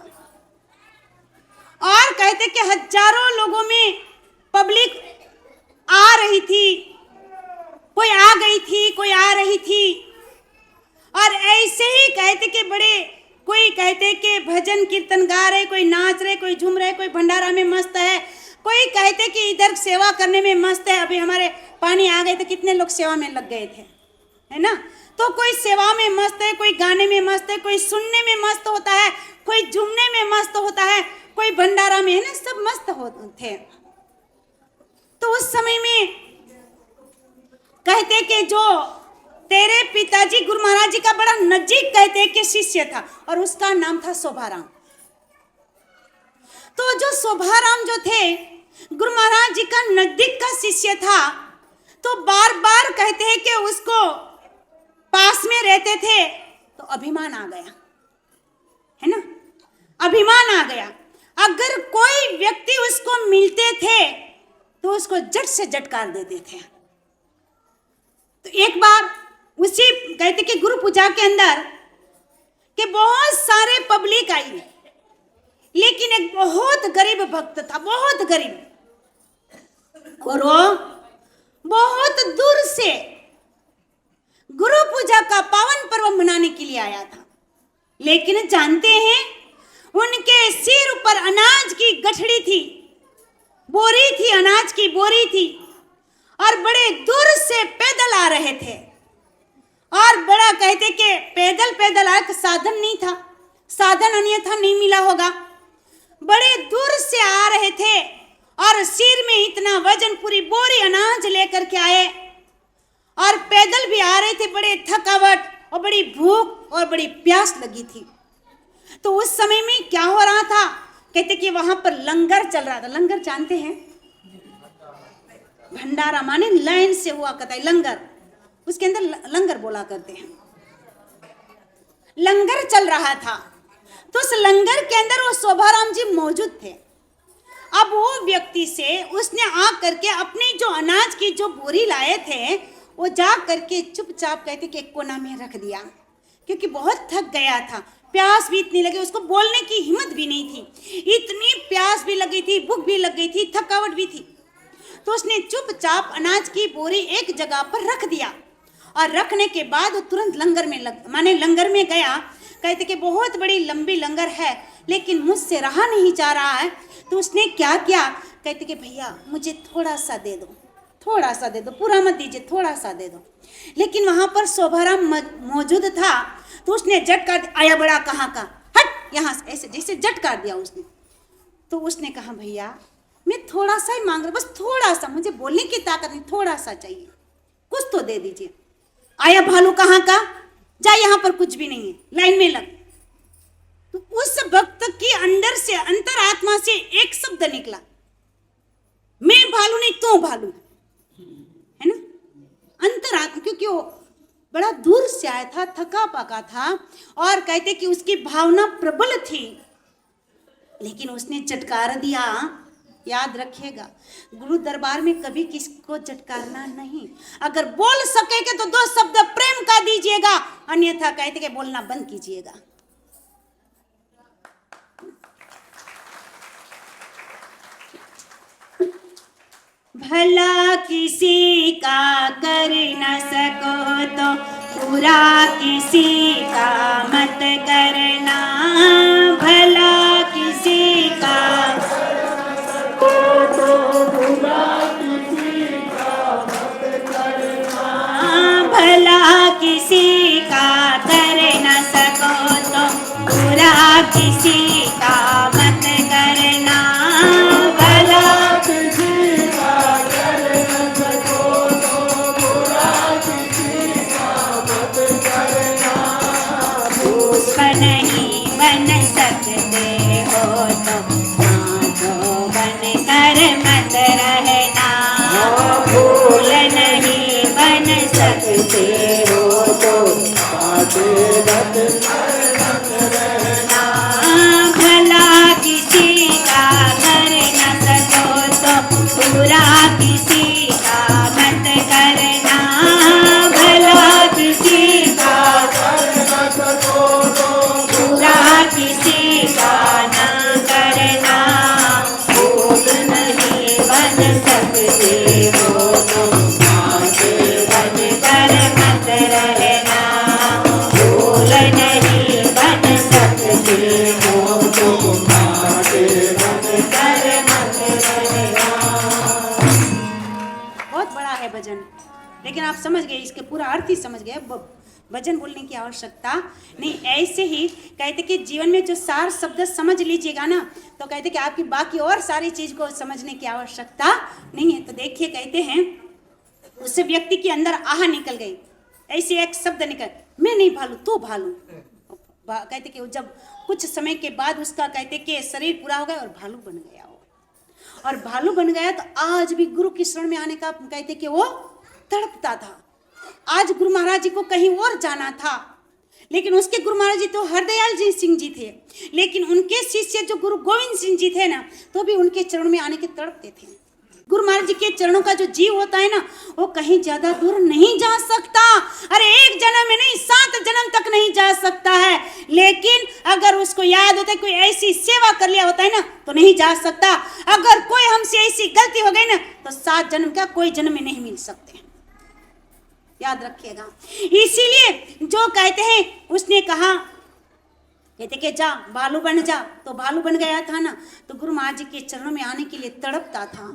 और कहते कि हजारों लोगों में पब्लिक आ रही थी, कोई आ गई थी, कोई आ रही थी, और ऐसे ही कहते कि बड़े, कोई कहते कि भजन कीर्तन गा रहे, कोई नाच रहे, कोई झूम रहे, कोई भंडारा में मस्त है, कोई कहते कि इधर सेवा करने में मस्त है। अभी हमारे पानी आ गए तो कितने लोग सेवा में लग गए थे, है ना। तो कोई सेवा में मस्त है, कोई गाने में मस्त है, कोई सुनने में मस्त होता है, कोई झूमने में मस्त होता है, कोई भंडारा में, है ना, सब मस्त होते थे। तो उस समय में कहते कि जो तेरे पिताजी गुरु महाराज जी का बड़ा नजीक कहते कि शिष्य था, और उसका नाम था शोभाराम। तो जो शोभाराम जो थे गुरु महाराज जी का नजदीक का शिष्य था, तो बार बार कहते हैं कि उसको पास में रहते थे तो अभिमान आ गया, है ना, अभिमान आ गया। अगर कोई व्यक्ति उसको मिलते थे तो उसको जट से जटकार देते थे। तो एक बार उसी कहते कि गुरु पूजा के अंदर कि बहुत सारे पब्लिक आई, लेकिन एक बहुत गरीब भक्त था, बहुत गरीब, और वो बहुत दूर से गुरु पूजा का पावन पर्व मनाने के लिए आया था। लेकिन जानते हैं, उनके सिर ऊपर अनाज की गठड़ी थी, बोरी थी, अनाज की बोरी थी, और बड़े दूर से पैदल आ रहे थे। और बड़ा कहते कि पैदल पैदल आए तो साधन नहीं था, साधन अन्यथा नहीं मिला होगा, बड़े दूर से आ रहे थे और सिर में इतना वजन, पूरी बोरी अनाज लेकर के आए और पैदल भी आ रहे थे, बड़े थकावट और बड़ी भूख और बड़ी प्यास लगी थी। तो उस समय में क्या हो रहा था, कहते कि वहां पर लंगर चल रहा था। लंगर जानते हैं, भंडारा माने लाइन से हुआ करता है लंगर, उसके अंदर लंगर बोला करते हैं। लंगर चल रहा था, तो उस लंगर के अंदर वो शोभाराम जी मौजूद थे। अब वो व्यक्ति से उसने आ करके अपनी जो अनाज की जो बोरी लाए थे, वो जा करके चुपचाप कहते कि एक कोना में रख दिया, क्योंकि बहुत थक गया था, प्यास भी इतनी लगी, उसको बोलने की हिम्मत भी नहीं थी, इतनी प्यास भी लगी थी, भूख भी लग गई थी, थकावट भी थी। तो उसने चुपचाप अनाज की बोरी एक जगह पर रख दिया, और रखने के बाद वो तुरंत लंगर में माने लंगर में गया। कहते कि बहुत बड़ी लंबी लंगर है, लेकिन मुझसे रहा नहीं जा रहा है। तो उसने क्या किया, कहते कि भैया मुझे थोड़ा सा दे दो, थोड़ा सा दे दो, पूरा मत दीजिए, थोड़ा सा दे दो। लेकिन वहां पर शोभाराम मौजूद था, तो उसने झटका, आया बड़ा कहाँ का, हट यहाँ से, ऐसे जैसे झटका दिया उसने। तो उसने कहा भैया मैं थोड़ा सा ही मांग रहा, बस थोड़ा सा, मुझे बोलने की ताकत नहीं, थोड़ा सा चाहिए, कुछ तो दे दीजिए। आया भालू कहाँ का, जा यहाँ पर कुछ भी नहीं है, लाइन में लग। तो उस भक्त की अंदर से, अंतरात्मा से एक शब्द निकला, मैं भालू नहीं, तू भालू है ना, अंतरात्मा, क्योंकि वो बड़ा दूर से आया था, थका पका था, और कहते कि उसकी भावना प्रबल थी, लेकिन उसने चटकार दिया। याद रखिएगा, गुरु दरबार में कभी किसको चटकारना नहीं, अगर बोल सकेंगे तो 2 शब्द प्रेम का दीजिएगा, अन्यथा कहते कि बोलना बंद कीजिएगा। भला किसी का कर न सको तो बुरा किसी का मत करना, भला किसी का भला किसी का कर न सको तो बुरा किसी का मत करना, भला किसी का कर न सको तो बुरा किसी का मत करना। पुष्प नहीं बन सकते हो तो माधो बन कर मत रहना, फूल नहीं बन सकते हो तो भला किसी का कर न सको तो बुरा किसी का मत करना, भला किसी का कर न सको तो बुरा किसी का न करना, फूल नहीं बन सकते हो तो बन कर मत रहना, फूल नहीं बन सकते हो तो बन कर मत रहना। बहुत बड़ा है भजन, लेकिन आप समझ गए, इसके पूरा अर्थ ही समझ गए, भजन बोलने की आवश्यकता नहीं। ऐसे ही कहते कि जीवन में जो सार शब्द समझ लीजिएगा ना, तो कहते कि आपकी बाकी और सारी चीज को समझने की आवश्यकता नहीं है। तो देखिए, कहते हैं उस व्यक्ति के अंदर आह निकल गई, ऐसे एक शब्द निकल, मैं नहीं भालू, तू भालू। कहते कि जब कुछ समय के बाद उसका कहते कि शरीर पूरा हो गया और भालू बन गया वो, और भालू बन गया तो आज भी गुरु की शरण में आने का कहते कि वो तड़पता था। आज गुरु महाराज जी को कहीं और जाना था, लेकिन उसके गुरु महाराज जी तो हरदयाल जी सिंह जी थे, लेकिन उनके शिष्य जो गुरु गोविंद सिंह जी थे ना, तो भी उनके चरण में आने के तड़पते थे। गुरु महाराज जी के चरणों का जो जीव होता है ना, वो कहीं ज्यादा दूर नहीं जा सकता। अरे एक जन्म में नहीं, 7 जन्म तक नहीं जा सकता है। लेकिन अगर उसको याद होता है कोई ऐसी सेवा कर लिया होता है ना, तो नहीं जा सकता। अगर कोई हमसे ऐसी गलती हो गई ना, तो 7 जन्म का कोई जन्म में नहीं मिल सकते। याद रखिएगा। इसीलिए जो कहते हैं, उसने कहा, कहते कि जा भालू बन जा, तो भालू बन गया था ना, तो गुरु महाराज जी के चरणों में आने के लिए तड़पता था।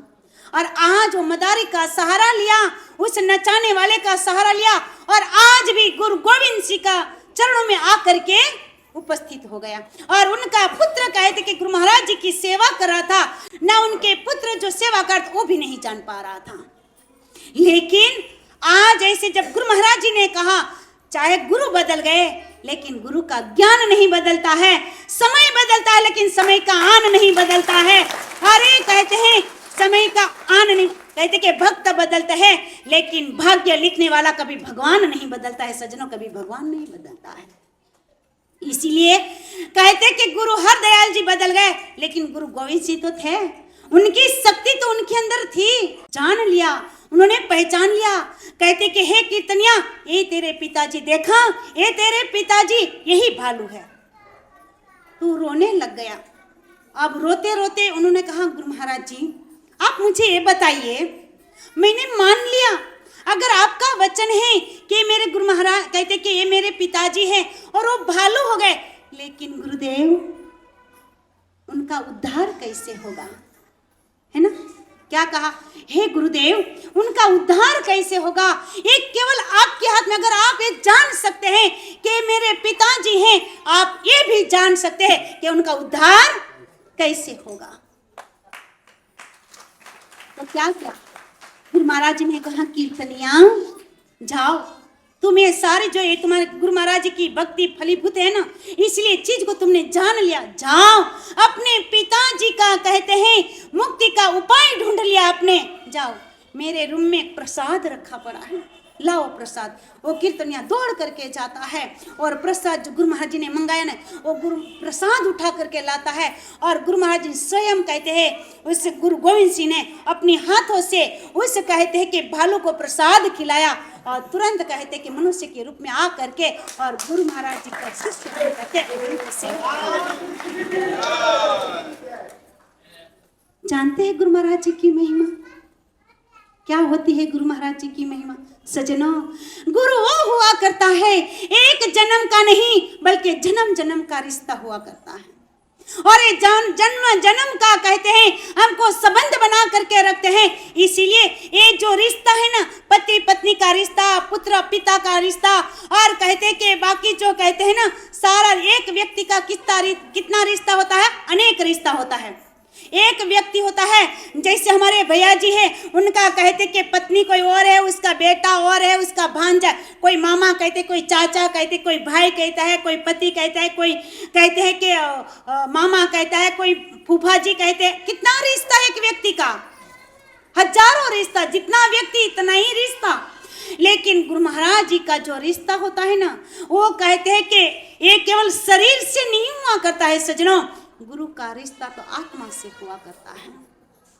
और आज वो मदारी का सहारा लिया, उस नचाने वाले का सहारा लिया, और आज भी गुरु गोविंद सिंह का चरणों में आकर के उपस्थित हो गया। और उनका पुत्र कहते कि गुरु महाराज जी की सेवा कर रहा था ना, उनके पुत्र जो सेवा करते वो भी नहीं जान पा रहा था। लेकिन आज ऐसे जब गुरु महाराज जी ने कहा, चाहे गुरु बदल गए लेकिन गुरु का ज्ञान नहीं बदलता है, समय बदलता है लेकिन समय का आन नहीं बदलता है। अरे कहते हैं समय का आन नहीं, कहते कि भक्त बदलता है लेकिन भाग्य लिखने वाला कभी भगवान नहीं बदलता है। सज्जनों, कभी भगवान नहीं बदलता है। इसीलिए कहते कि गुरु हरदयाल जी बदल गए, लेकिन गुरु गोविंद सिंह तो थे, उनकी शक्ति तो उनके अंदर थी। जान लिया, उन्होंने पहचान लिया। कहते कि हे कीर्तनिया, ये तेरे पिताजी, देखा ये तेरे पिताजी, यही भालू है। तू रोने लग गया। अब रोते रोते उन्होंने कहा, गुरु महाराज जी आप मुझे ये बताइए, मैंने मान लिया अगर आपका वचन है कि मेरे गुरु महाराज, कहते कि ये मेरे पिताजी हैं और वो भालू हो गए, लेकिन गुरुदेव उनका उद्धार कैसे होगा, है ना? क्या कहा, हे गुरुदेव उनका उद्धार कैसे होगा? ये केवल आपके हाथ में। अगर आप ये जान सकते हैं कि मेरे पिताजी हैं, आप ये भी जान सकते हैं कि उनका उद्धार कैसे होगा। तो क्या क्या फिर महाराज जी ने कहा, कीर्तनिया जाओ, तुम्हें सारे जो ये तुम्हारे गुरु महाराज जी की भक्ति फलीभूत है ना, इसलिए चीज को तुमने जान लिया। जाओ अपने पिताजी का, कहते हैं मुक्ति का उपाय ढूंढ लिया आपने। जाओ, मेरे रूम में प्रसाद रखा पड़ा है, लाओ प्रसाद। वो कीर्तनिया दौड़ करके जाता है और प्रसाद जो गुरु महाराज जी ने मंगाया ना, वो गुरु प्रसाद उठा करके लाता है। और गुरु महाराज जी स्वयं कहते हैं, उस गुरु गोविंद सिंह ने अपने हाथों से उस कहते हैं कि भालू को प्रसाद खिलाया, और तुरंत कहते कि मनुष्य के रूप में आ करके और गुरु महाराज जी का शिष्य कहते जानते हैं गुरु महाराज जी की महिमा क्या होती है। गुरु महाराज जी की महिमा सजनों, गुरु वो हुआ करता है एक जन्म का नहीं बल्कि जन्म जन्म का रिश्ता हुआ करता है। और ये जन्म जन्म का कहते हैं हमको संबंध बना करके रखते हैं। इसीलिए ये जो रिश्ता है ना, पति पत्नी का रिश्ता, पुत्र पिता का रिश्ता, और कहते हैं कि बाकी जो कहते हैं ना, सारा एक व्यक्ति का कितना रिश्ता होता है, अनेक रिश्ता होता है। एक व्यक्ति होता है, जैसे हमारे भैया जी है, उनका कहते कि पत्नी कोई और है, उसका बेटा और है, उसका भांजा, कोई मामा कहते, कोई चाचा कहते, कोई भाई कहता है, कोई पति कहता है, कोई कहते हैं कि मामा कहता है, कोई फूफा जी कहते हैं। कितना रिश्ता है एक व्यक्ति का, हजारों रिश्ता, जितना व्यक्ति इतना ही रिश्ता। लेकिन गुरु महाराज जी का जो रिश्ता होता है ना, वो कहते हैं कि ये केवल शरीर से नहीं हुआ करता है सजनों, गुरु का रिश्ता तो आत्मा से हुआ करता है।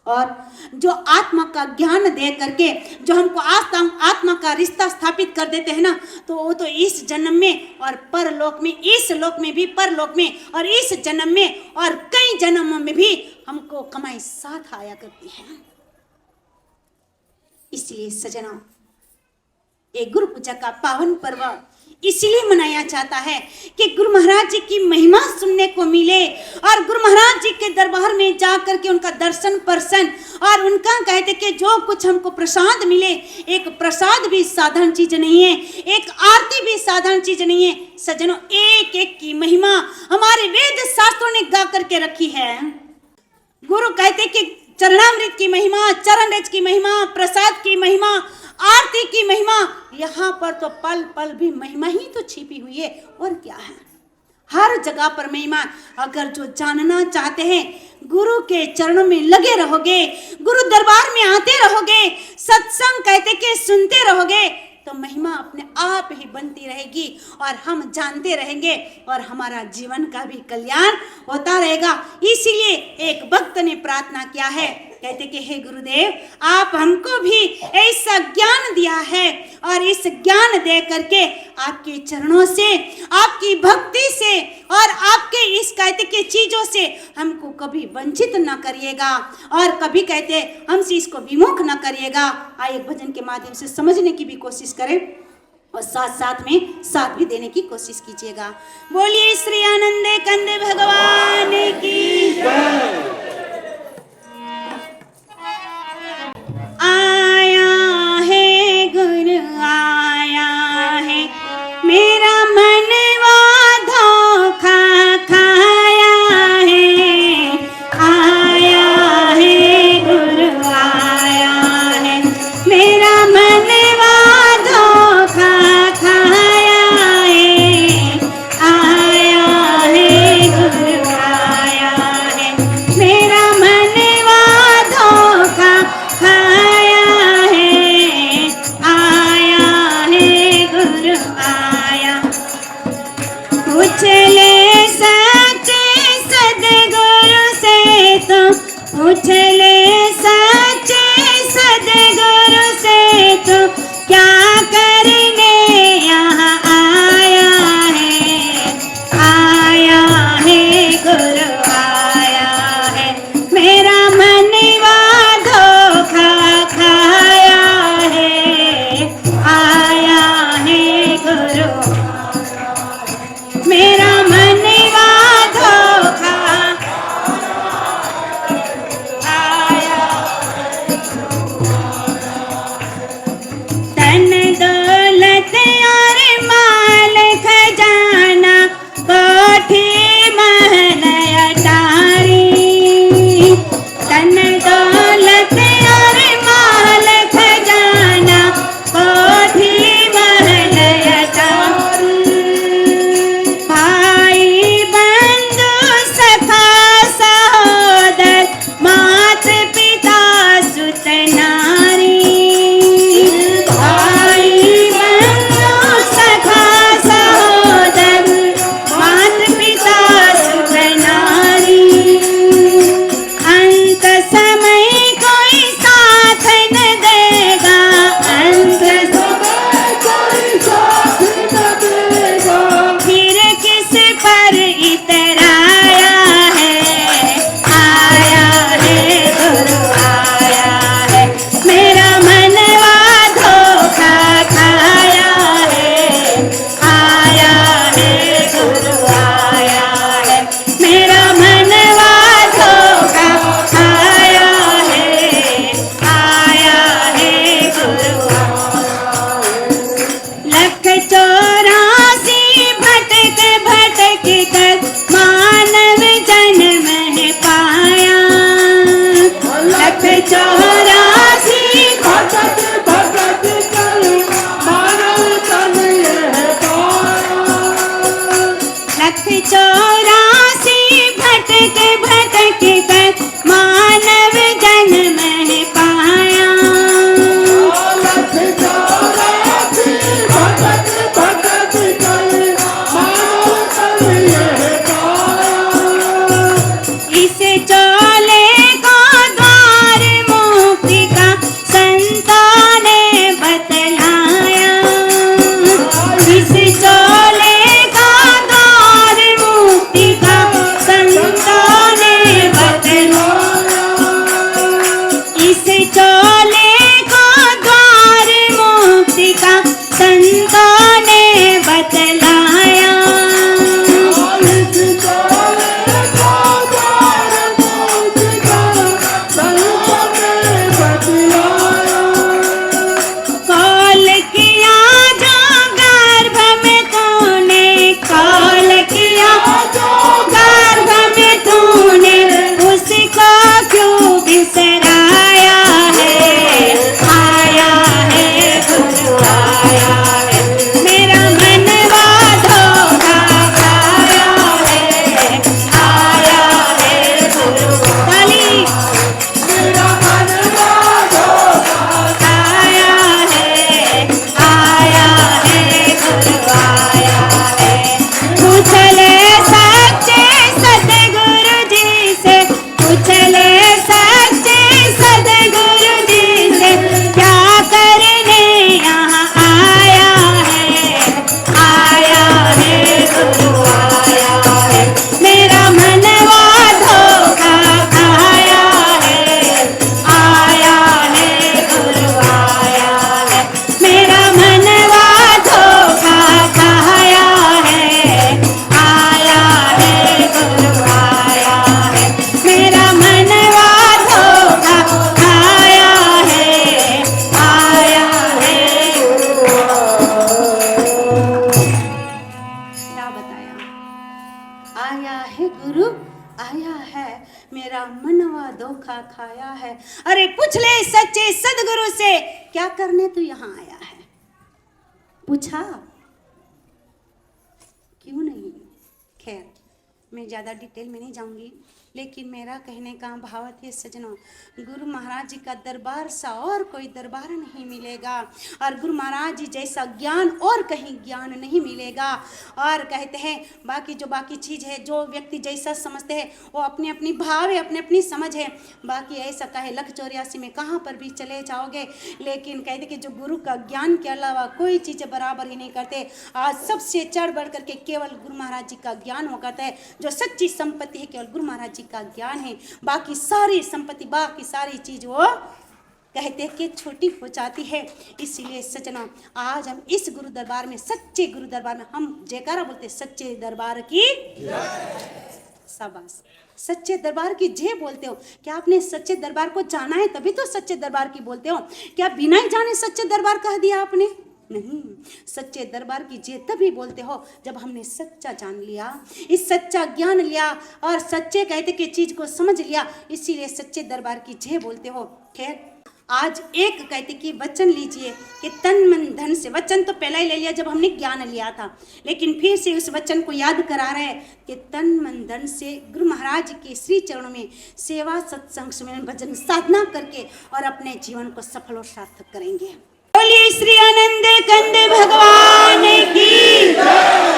और जो आत्मा का ज्ञान दे करके जो हमको आत्मा का रिश्ता स्थापित कर देते हैं ना, तो वो तो इस जन्म में और परलोक में, इस लोक में भी, परलोक में, और इस जन्म में और कई जन्मों में भी हमको कमाई साथ आया करती है। इसलिए सजना, ये गुरु पूजा का पावन पर्व इसलिए मनाया जाता है कि गुरु महाराज जी की महिमा सुनने को मिले, और गुरु महाराज जी के दरबार में जाकर के उनका दर्शन परसन, और उनका कहते कि जो कुछ हमको प्रसाद मिले, एक प्रसाद भी साधारण चीज नहीं है, एक आरती भी साधारण चीज नहीं है सज्जनों। एक एक की महिमा हमारे वेद शास्त्रों ने गा करके रखी है। गुरु कहते कि चरणामृत की महिमा, चरण रज की महिमा, प्रसाद की महिमा, आरती की महिमा, यहाँ पर तो पल पल भी महिमा ही तो छिपी हुई है, और क्या है, हर जगह पर महिमा। अगर जो जानना चाहते हैं, गुरु के चरणों में लगे रहोगे, गुरु दरबार में आते रहोगे, सत्संग कहते कि सुनते रहोगे, तो महिमा अपने आप ही बनती रहेगी, और हम जानते रहेंगे, और हमारा जीवन का भी कल्याण होता रहेगा। इसीलिए एक भक्त ने प्रार्थना किया है, कहते कि हे गुरुदेव, आप हमको भी ऐसा ज्ञान दिया है और इस ज्ञान दे करके आपके चरणों से, आपकी भक्ति से और आपके इस कहते के चीजों से हमको कभी वंचित न करिएगा और कभी कहते हमसे इसको विमुख न करिएगा। आइए भजन के माध्यम से समझने की भी कोशिश करें और साथ साथ में साथ भी देने की कोशिश कीजिएगा। बोलिए श्री आनंदे कंदे भगवान की। आया है गुरु आया है, मेरा मनवा धोखा खाया है। आया है गुरु आया है, मेरा मनवा धोखा खाया है। आया है गुरु आया है, मेरा मनवा धोखा खाया है। आया है गुरु आया, पूछ ले सच्चे सद्गुरु से तो, पूछ ले सच्चे सद्गुरु से तो, क्या करने यहाँ आया है। आया है गुरु आया है, मेरा मनवा धोखा खाया है। आया है गुरु, मेरा मनवा धोखा आया। धन दौलत और माल खजाना, कोठी महल अटारी। धन दौलत और माल खजाना, कोठी महल अटारी। भाई बंधु सखा सहोदर, माता पिता सुत नारी। भाई बंधु सखा सहोदर, माता पिता सुत नारी। अंत समय कोई साथ न देगा, अंत समय कोई साथ न देगा। फिर किस पर इतराया है। आया है गुरु आया है, मेरा मनवा धोखा खाया है। आया है गुरु आया है, मेरा मनवा धोखा खाया है। आया है गुरु, लख 84 भटक भटक कर मानव जन्म है पाया। लख 84 भटक भटक कर मानव तन यह पाया। लख 84 भटक भटक कर मानव जन्म है पाया। लख 84 भटक भटक कर मानव तन यह पाया। इस चोले को द्वार मुक्ति का संतों ने बतलाया। इस चोले का द्वार मुक्ति का संतों ने बतलाया। इस चोले को द्वार मुक्ति का संतों ने बतलाया। कॉल किया जो गर्भ में तूने, कॉल किया जो गर्भ में तूने, उसको क्यों बिसराया है। आया है गुरु आया है, मेरा मनवा धोखा खाया है। आया है गुरु काली, मेरा मनवा धोखा आया है। आया है गुरु आया है, पूछ ले सच्चे सतगुरु जी से, पूछ ले सच्चे व धोखा खाया है। अरे पूछ ले सच्चे सदगुरु से, क्या करने तू यहाँ आया है? पूछा क्यों नहीं? खैर मैं ज़्यादा डिटेल में नहीं जाऊंगी, लेकिन मेरा कहने का भाव है सजनों, गुरु महाराज जी का दरबार सा और कोई दरबार नहीं मिलेगा, और गुरु महाराज जी जैसा ज्ञान और कहीं ज्ञान नहीं मिलेगा। और कहते हैं बाकी जो बाकी चीज़ है, जो व्यक्ति जैसा समझते हैं वो अपनी अपनी भाव है, अपनी अपनी समझ है। बाकी ऐसा कहे 184 में कहाँ पर भी चले जाओगे, लेकिन कहते कि जो गुरु का ज्ञान के अलावा कोई चीज़ बराबर ही नहीं करते। आज सबसे चढ़ बढ़ करके केवल गुरु महाराज जी का ज्ञान वो करता है। जो सच्ची संपत्ति है केवल गुरु महाराज जी का ज्ञान है। बाकी सारी संपत्ति, बाकी सारी चीज वो कहते हैं कि छोटी हो जाती है। इसीलिए सजना आज हम इस गुरु दरबार में, सच्चे गुरु दरबार में हम जयकारा बोलते, सच्चे दरबार की शाबाश। सच्चे दरबार की जय बोलते हो। क्या आपने सच्चे दरबार को जाना है तभी तो सच्चे दरबार की बोलते हो? क्या बिना ही जाने सच्चे दरबार कह दिया आपने? नहीं, सच्चे दरबार की जय तभी बोलते हो जब हमने सच्चा जान लिया, इस सच्चा ज्ञान लिया और सच्चे कहते कि चीज को समझ लिया, इसीलिए सच्चे दरबार की जय बोलते हो। खैर आज एक कहते कि वचन लीजिए कि तन मन धन से, वचन तो पहले ही ले लिया जब हमने ज्ञान लिया था, लेकिन फिर से उस वचन को याद करा रहे कि तन मन धन से गुरु महाराज के श्री चरणों में सेवा, सत्संग, सुमिरन, भजन, साधना करके और अपने जीवन को सफल और सार्थक करेंगे। बोलिए श्री आनंद कंद भगवान की जय।